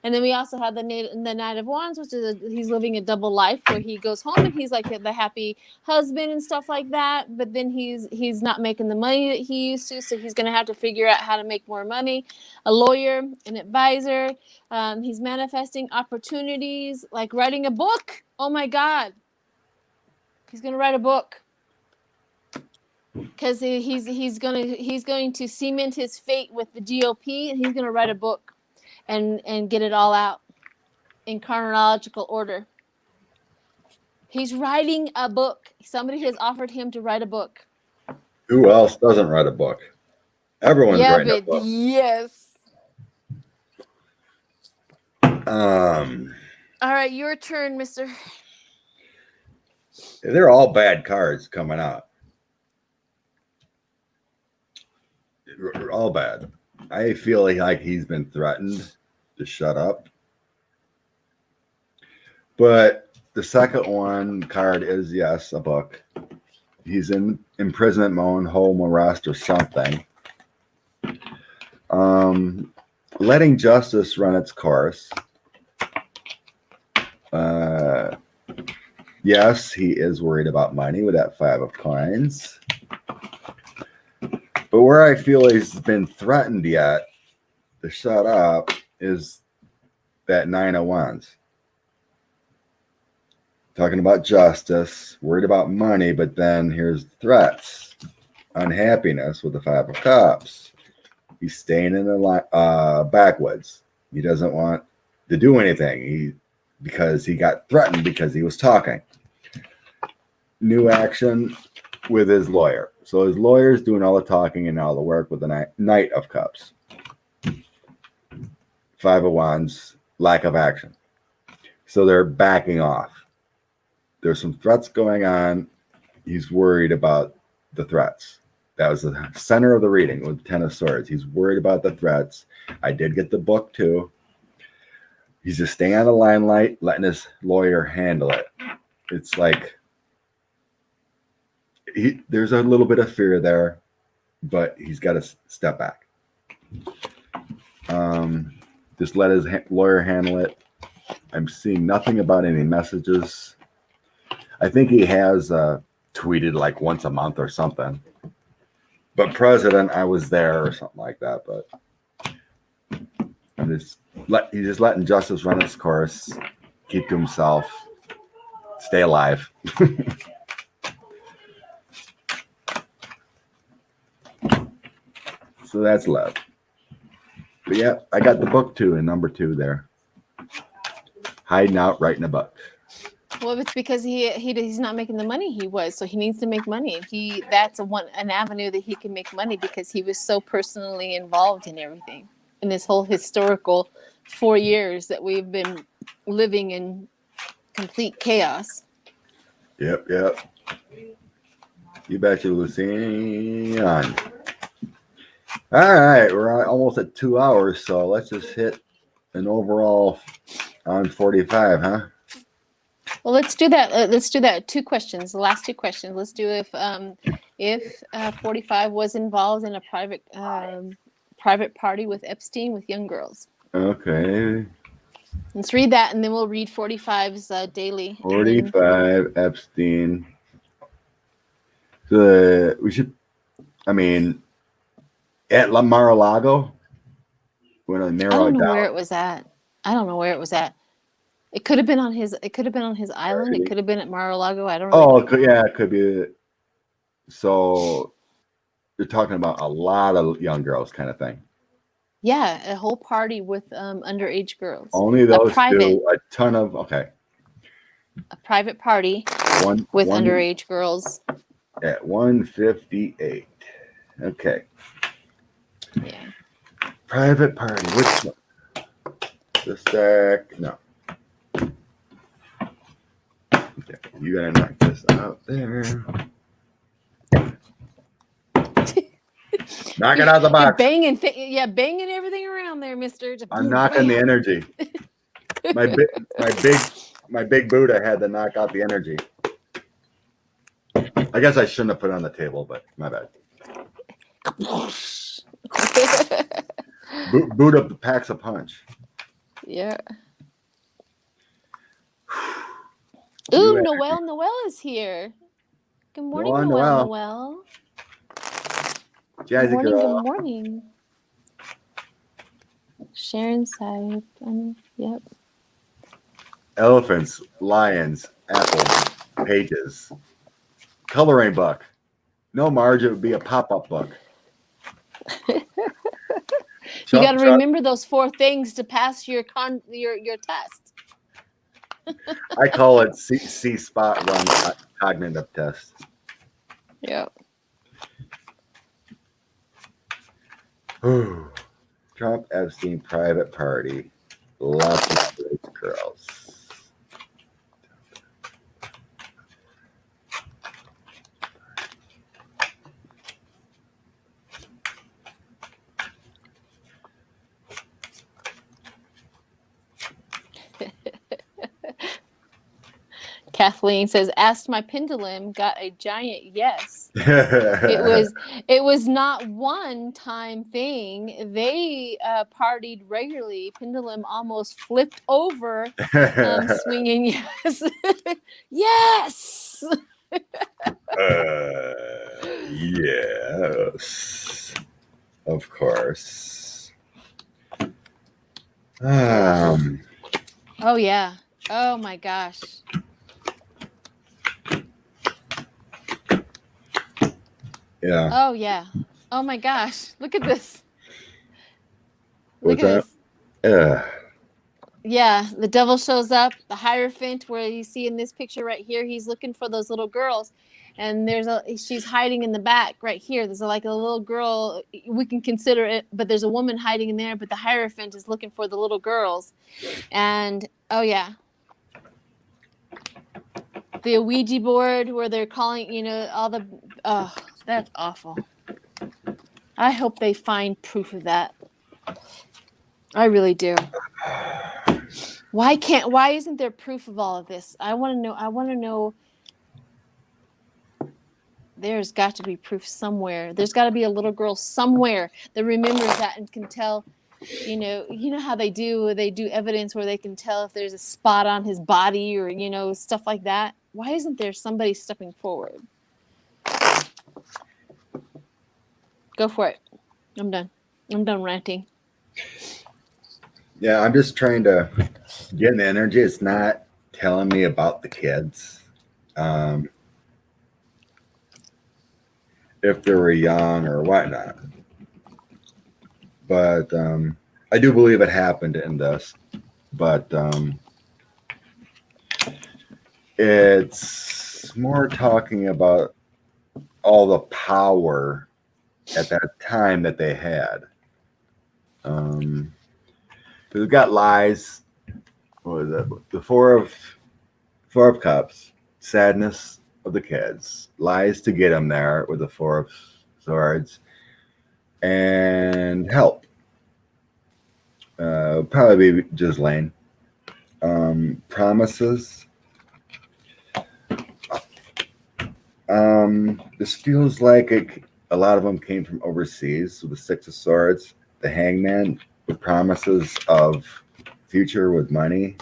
And then we also have the Knight of Wands, which is he's living a double life where he goes home and he's like the happy husband and stuff like that. But then he's not making the money that he used to, so he's going to have to figure out how to make more money. A lawyer, an advisor. He's manifesting opportunities, like writing a book. Oh my God, he's going to write a book. Because he's going to cement his fate with the GOP, and he's going to write a book, and get it all out in chronological order. He's writing a book. Somebody has offered him to write a book. Who else doesn't write a book? Everyone's writing a book. Yes. All right, your turn, Mister. They're all bad cards coming out. All bad. I feel like he's been threatened to shut up. But the second one card is, yes, a book. He's in imprisonment mode, home arrest or something. Letting justice run its course. Yes, he is worried about money with that 5 of coins. But where I feel he's been threatened yet to shut up is that 9 of Wands. Talking about justice, worried about money, but then here's threats, unhappiness with the 5 of Cups. He's staying in the backwoods. He doesn't want to do anything because he got threatened because he was talking. New action with his lawyer. So his lawyer's doing all the talking and all the work with the Knight of Cups. 5 of Wands, lack of action. So they're backing off. There's some threats going on. He's worried about the threats. That was the center of the reading with 10 of Swords. He's worried about the threats. I did get the book too. He's just staying on the limelight, letting his lawyer handle it. It's like there's a little bit of fear there, but he's got to step back. Just let his lawyer handle it. I'm seeing nothing about any messages. I think he has tweeted like once a month or something. But President, I was there or something like that. But he's just letting justice run its course, keep to himself, stay alive. So that's love. But yeah, I got the book too in number 2 there. Hiding out, writing a book. Well, it's because he's not making the money he was, so he needs to make money. That's an avenue that he can make money because he was so personally involved in everything, in this whole historical 4 years that we've been living in complete chaos. Yep. You betcha, Lucian. All right, we're almost at 2 hours, so let's just hit an overall on 45, huh? Well, let's do that. Let's do that. 2 questions. The last 2 questions. Let's do if 45 was involved in a private party with Epstein with young girls. Okay. Let's read that, and then we'll read 45's daily. 45 Epstein. So we should. I mean, at Mar-a-Lago. We're gonna narrow it down. I don't know where it was at. It could have been on his. It could have been on his island. It could have been at Mar-a-Lago. I don't know. Oh, it could be. So you're talking about a lot of young girls, kind of thing. Yeah, a whole party with underage girls. Only those 2. A ton of A private party with underage girls. At 158. Okay. Yeah. Private party. Which one? The stack. No. Okay, you gotta knock this out there. Knock it out of the box. Banging everything around there, Mister. I'm knocking the energy. My big Buddha had to knock out the energy. I guess I shouldn't have put it on the table, but my bad. Buddha packs a punch. Yeah. You Ooh, and Noelle is here. Good morning, Noel. Noelle. Good Jazzy morning, good girl. morning. Sharon side. Yep. Elephants, lions, apples, pages. Coloring book. No, Marge, it would be a pop-up book. You got to Chuck, remember those 4 things to pass your test. I call it C spot run cognitive test. Yep. Trump Epstein private party. Lots of great girls. Kathleen says, "Asked my pendulum, got a giant yes." It was not one time thing. They partied regularly. Pendulum almost flipped over, swinging yes, yes. Yes, of course. Oh yeah. Oh my gosh. Yeah. Oh yeah. Oh my gosh. Look at this. Look What's at that? this. Yeah, the devil shows up, the Hierophant, where you see in this picture right here, he's looking for those little girls. And she's hiding in the back right here. There's like a little girl, we can consider it, but there's a woman hiding in there, but the Hierophant is looking for the little girls. And oh yeah. The Ouija board where they're calling, all the, oh, that's awful. I hope they find proof of that. I really do. Why isn't there proof of all of this? I want to know. There's got to be proof somewhere. There's got to be a little girl somewhere that remembers that and can tell, you know how they do evidence where they can tell if there's a spot on his body or, stuff like that. Why isn't there somebody stepping forward? Go for it. I'm done. I'm done ranting. Yeah, I'm just trying to get the energy. It's not telling me about the kids. If they were young or whatnot. But I do believe it happened in this. But it's more talking about all the power at that time that they had. We've got lies. What was it? The four of cups, sadness of the kids, lies to get them there with the 4 of swords, and help. Probably be Ghislaine. Promises. This feels like a lot of them came from overseas with the 6 of swords, the hangman, with promises of future with money.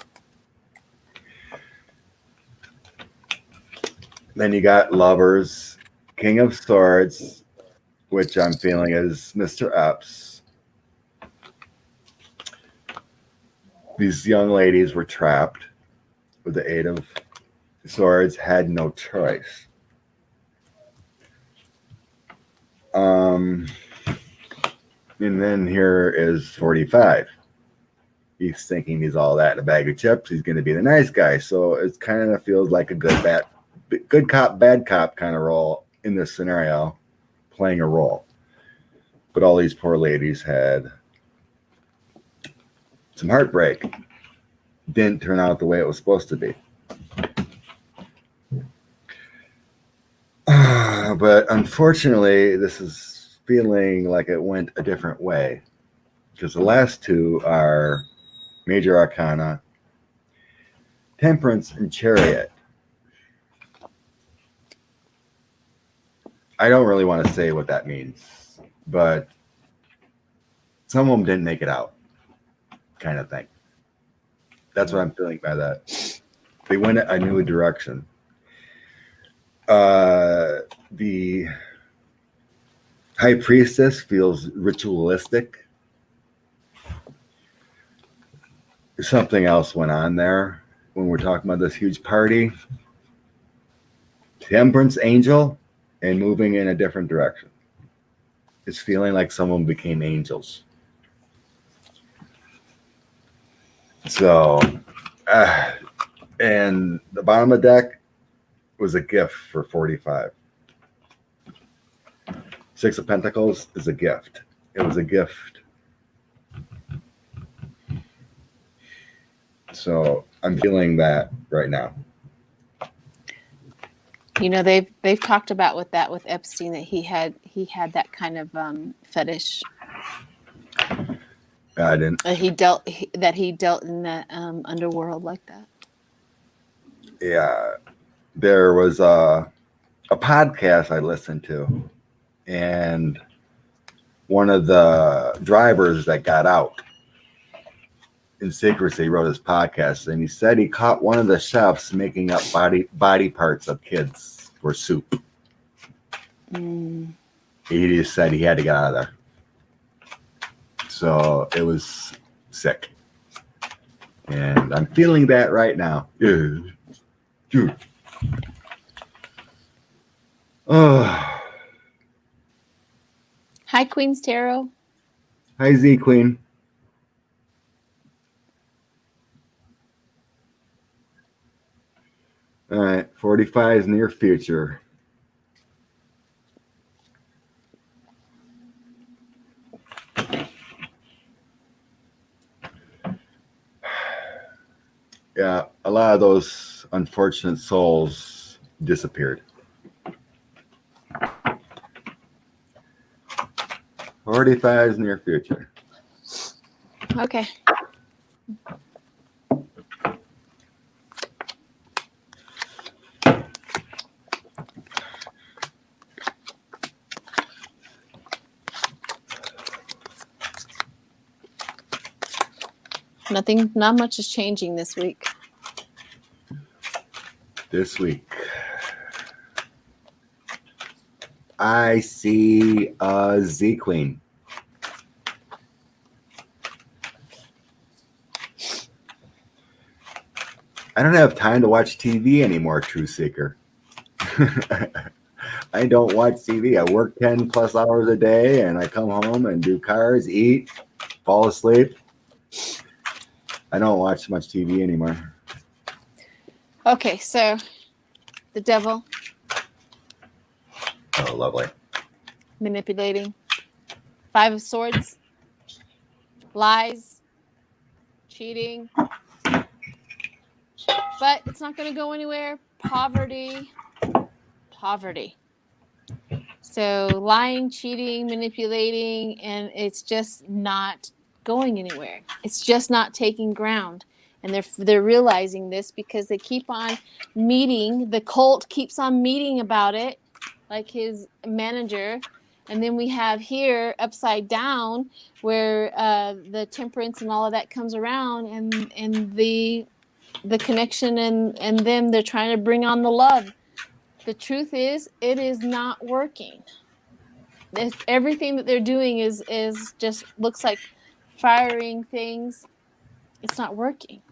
Then you got lovers, king of swords, which I'm feeling is Mr. Epps. These young ladies were trapped with the 8 of swords, had no choice. And then here is 45. He's thinking he's all that in a bag of chips. He's going to be the nice guy. So it kind of feels like a good cop, bad cop kind of role in this scenario, playing a role. But all these poor ladies had some heartbreak. Didn't turn out the way it was supposed to be. But unfortunately, this is feeling like it went a different way. Because the last 2 are Major Arcana, Temperance, and Chariot. I don't really want to say what that means, but some of them didn't make it out, kind of thing. That's what I'm feeling by that. They went a new direction. The high priestess feels ritualistic. Something else went on there when we're talking about this huge party. Temperance angel and moving in a different direction. It's feeling like someone became angels. So, and the bottom of the deck was a gift for 45. Six of Pentacles is a gift. It was a gift. So I'm feeling that right now. You know, they've talked about with Epstein that he had that kind of fetish. I didn't. He dealt in the underworld like that. Yeah, there was a podcast I listened to, and one of the drivers that got out in secrecy wrote his podcast, and he said he caught one of the chefs making up body parts of kids for soup. He just said he had to get out of there. So it was sick. And I'm feeling that right now. Dude. Oh. Hi, Queen's Tarot. Hi, Z Queen. All right, 45 is near future. Yeah, a lot of those unfortunate souls disappeared. 45 is near future. Okay. Not much is changing this week. This week, I see a Z Queen. I don't have time to watch TV anymore, Truth Seeker. I don't watch TV. I work 10 plus hours a day, and I come home and do cars, eat, fall asleep. I don't watch much TV anymore. Okay, so the devil. Oh, lovely. Manipulating. 5 of Swords. Lies. Cheating. But it's not going to go anywhere. Poverty. So lying, cheating, manipulating, and it's just not going anywhere. It's just not taking ground. And they're realizing this because they keep on meeting. The cult keeps on meeting about it, like his manager. And then we have here upside down where the temperance and all of that comes around, and the connection and them, they're trying to bring on the love. The truth is, it is not working. Everything that they're doing is just looks like firing things. It's not working.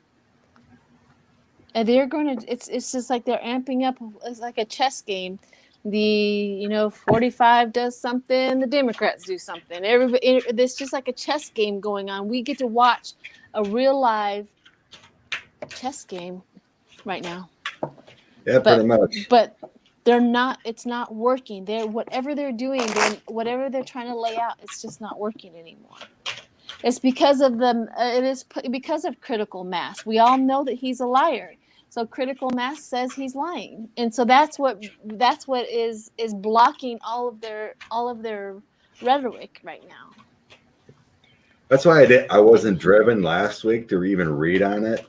And they're going to, it's just like they're amping up. It's like a chess game. 45 does something, the Democrats do something. Everybody, there's just like a chess game going on. We get to watch a real live chess game right now. Yeah, pretty much. But they're not. It's not working. Whatever they're doing, whatever they're trying to lay out, it's just not working anymore. It's because of them. It is because of critical mass. We all know that he's a liar. So critical mass says he's lying, and so that's what is blocking all of their rhetoric right now. That's why I wasn't driven last week to even read on it.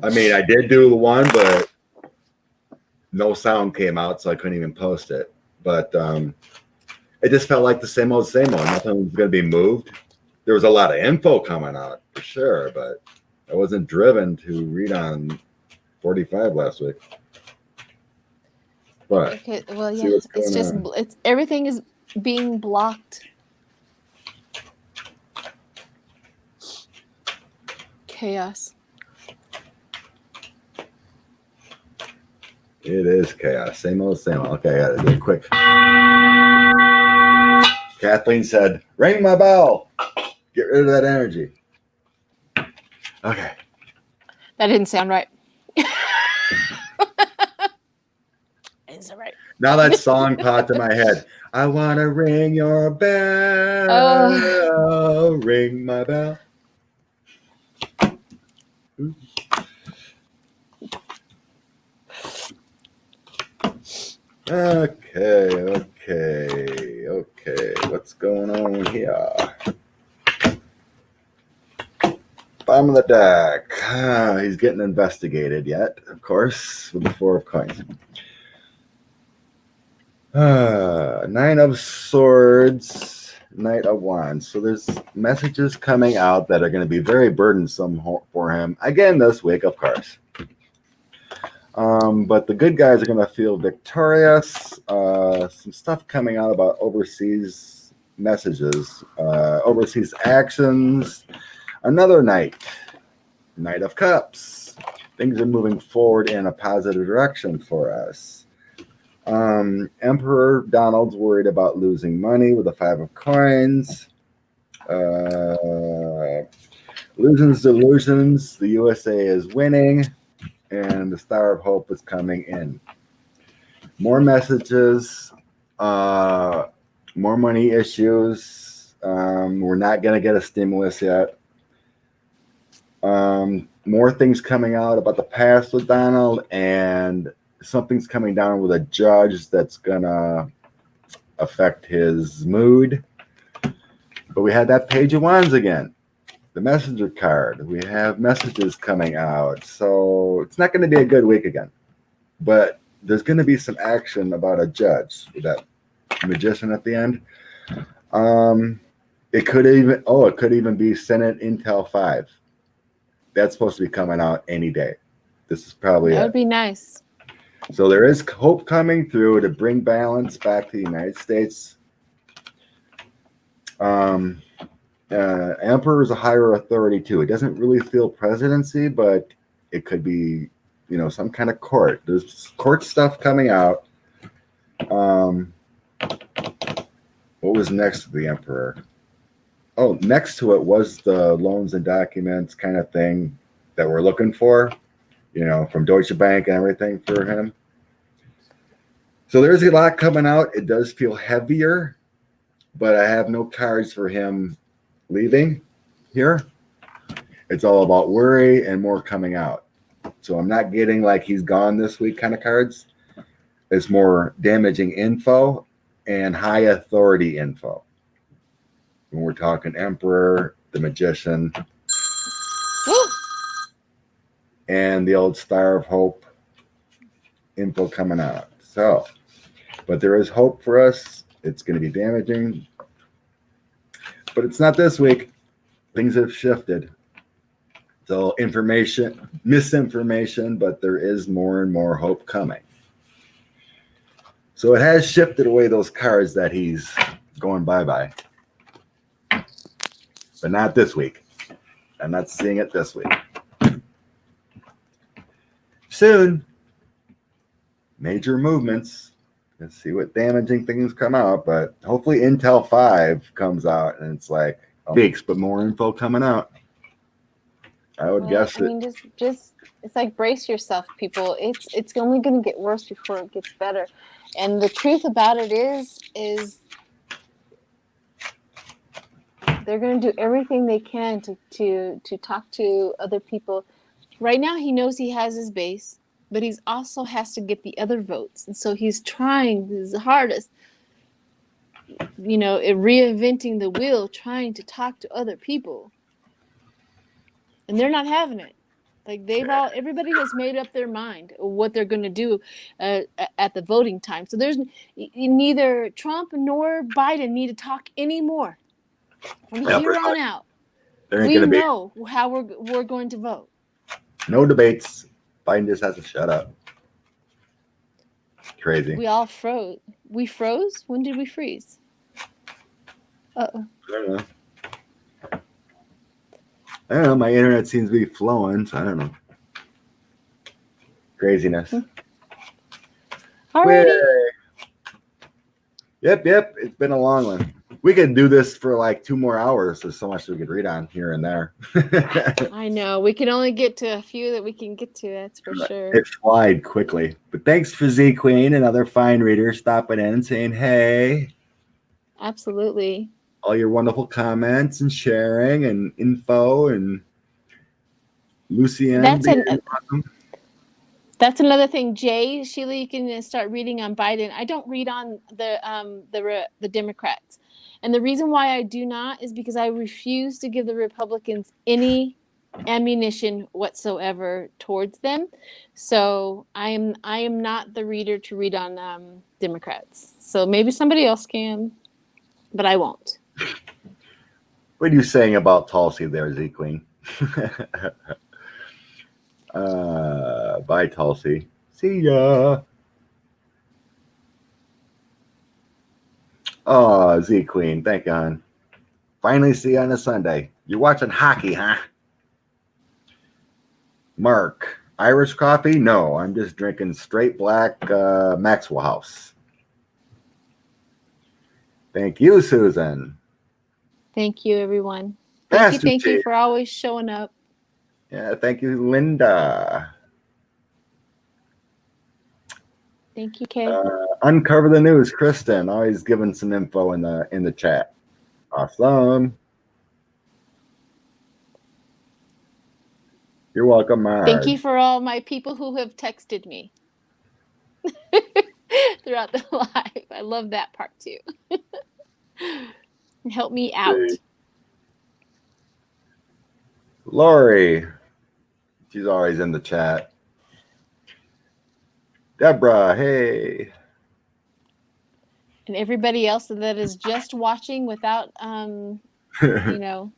I mean, I did do the one, but no sound came out, so I couldn't even post it. But it just felt like the same old, same old. Nothing was going to be moved. there was a lot of info coming out for sure, but I wasn't driven to read on 45 last week. But Okay, well, see yeah, what's it's going just on. it's everything is being blocked. Chaos. It is chaos. Same old, same old. Okay, I gotta do it quick. Kathleen said, ring my bell. Get rid of that energy. Okay. That didn't sound right. Is it right? Now that song popped in my head. I want to ring your bell. Ring my bell. Okay. What's going on here? Bottom of the deck. He's getting investigated yet, of course, with the 4 of coins. Nine of Swords, Knight of Wands. So there's messages coming out that are going to be very burdensome for him. Again, this week, of course. But the good guys are going to feel victorious. Some stuff coming out about overseas messages, overseas actions. Another Knight of Cups. Things are moving forward in a positive direction for us. Emperor Donald's worried about losing money with the 5 of coins. Illusions, delusions. The USA is winning. And the Star of Hope is coming in. More messages, more money issues. We're not going to get a stimulus yet. More things coming out about the past with Donald, and something's coming down with a judge that's going to affect his mood. But we had that Page of Wands again. The messenger card. We have messages coming out. So it's not going to be a good week again. But there's going to be some action about a judge with that magician at the end. It could even be Senate Intel 5. That's supposed to be coming out any day. This is probably That would be nice. So there is hope coming through to bring balance back to the United States. Emperor is a higher authority too. It doesn't really feel presidency, but it could be, some kind of court. There's court stuff coming out. What was next to the Emperor? Oh, next to it was the loans and documents kind of thing that we're looking for, from Deutsche Bank and everything for him. So there's a lot coming out. It does feel heavier, but I have no cards for him leaving here. It's all about worry and more coming out. So I'm not getting like he's gone this week kind of cards. It's more damaging info and high authority info. When we're talking Emperor, the Magician, and the old Star of Hope info coming out. So, but there is hope for us. It's going to be damaging. But it's not this week. Things have shifted. So misinformation, but there is more and more hope coming. So it has shifted away those cards that he's going bye-bye. But not this week. I'm not seeing it this week. Soon, major movements. Let's see what damaging things come out, but hopefully Intel 5 comes out and it's like weeks, but more info coming out. I would guess just it's like brace yourself, people. It's only going to get worse before it gets better. And the truth about it is they're going to do everything they can to talk to other people. Right now, he knows he has his base, but he also has to get the other votes. And so he's trying his hardest, reinventing the wheel, trying to talk to other people. And they're not having it. Like everybody has made up their mind what they're going to do at the voting time. So there's neither Trump nor Biden need to talk anymore. From Yeah, here on out, there ain't we gonna be know how we're going to vote. no debates. Biden just has to shut up. Crazy. We all froze. We froze? When did we freeze? Uh-oh. I don't know. I don't know. My internet seems to be flowing, so I don't know. Craziness. Alrighty. Yay. Yep. It's been a long one. We could do this for like 2 more hours. There's so much we could read on here and there. I know. We can only get to a few that we can get to, that's for sure. It flied quickly. But thanks for Z Queen and other fine readers stopping in and saying hey. Absolutely. All your wonderful comments and sharing and info and Lucienne. That's another thing, Jay. Sheila, you can start reading on Biden. I don't read on the Democrats, and the reason why I do not is because I refuse to give the Republicans any ammunition whatsoever towards them. So I am not the reader to read on Democrats. So maybe somebody else can, but I won't. What are you saying about Tulsi there, Z Queen? Bye, Tulsi. See ya. Oh, Z Queen, thank God. Finally see you on a Sunday. You're watching hockey, huh? Mark, Irish coffee? No, I'm just drinking straight black Maxwell House. Thank you, Susan. Thank you, everyone. Master Thank you Chief. for always showing up. Yeah, thank you, Linda. Thank you, Kay. Uncover the news, Kristen. Always giving some info in the chat. Awesome. You're welcome, Marge. Thank you for all my people who have texted me throughout the live. I love that part too. Help me out. Lori. She's always in the chat. Deborah, hey. And everybody else that is just watching without you know.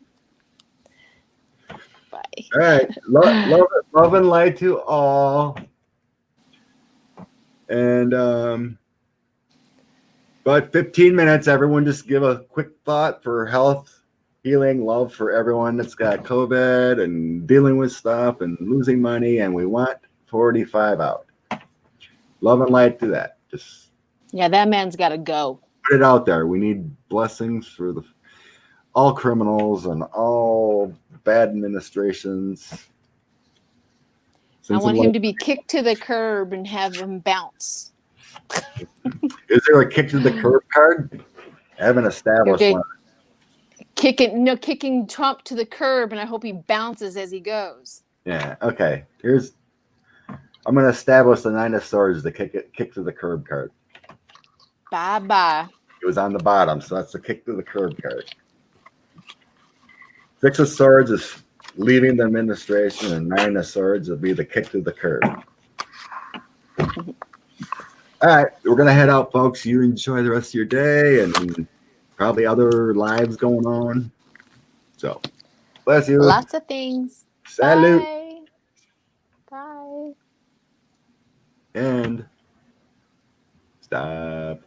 Bye. All right. Love and light to all. And about 15 minutes, everyone just give a quick thought for health, healing, love for everyone that's got COVID and dealing with stuff and losing money. And we want 45 out. Love and light to that. Just that man's got to go. put it out there. We need blessings for all criminals and all bad administrations. I want him to be kicked to the curb and have him bounce. Is there a kick to the curb card? I haven't established one. Kicking Trump to the curb, and I hope he bounces as he goes. Yeah. Okay. I'm going to establish the 9 of Swords, the kick to the curb card. Bye. It was on the bottom, so that's the kick to the curb card. 6 of Swords is leaving the administration, and 9 of Swords will be the kick to the curb. All right, we're going to head out, folks. You enjoy the rest of your day and probably other lives going on. So, bless you. Lots of things. Salute. Bye. And stop.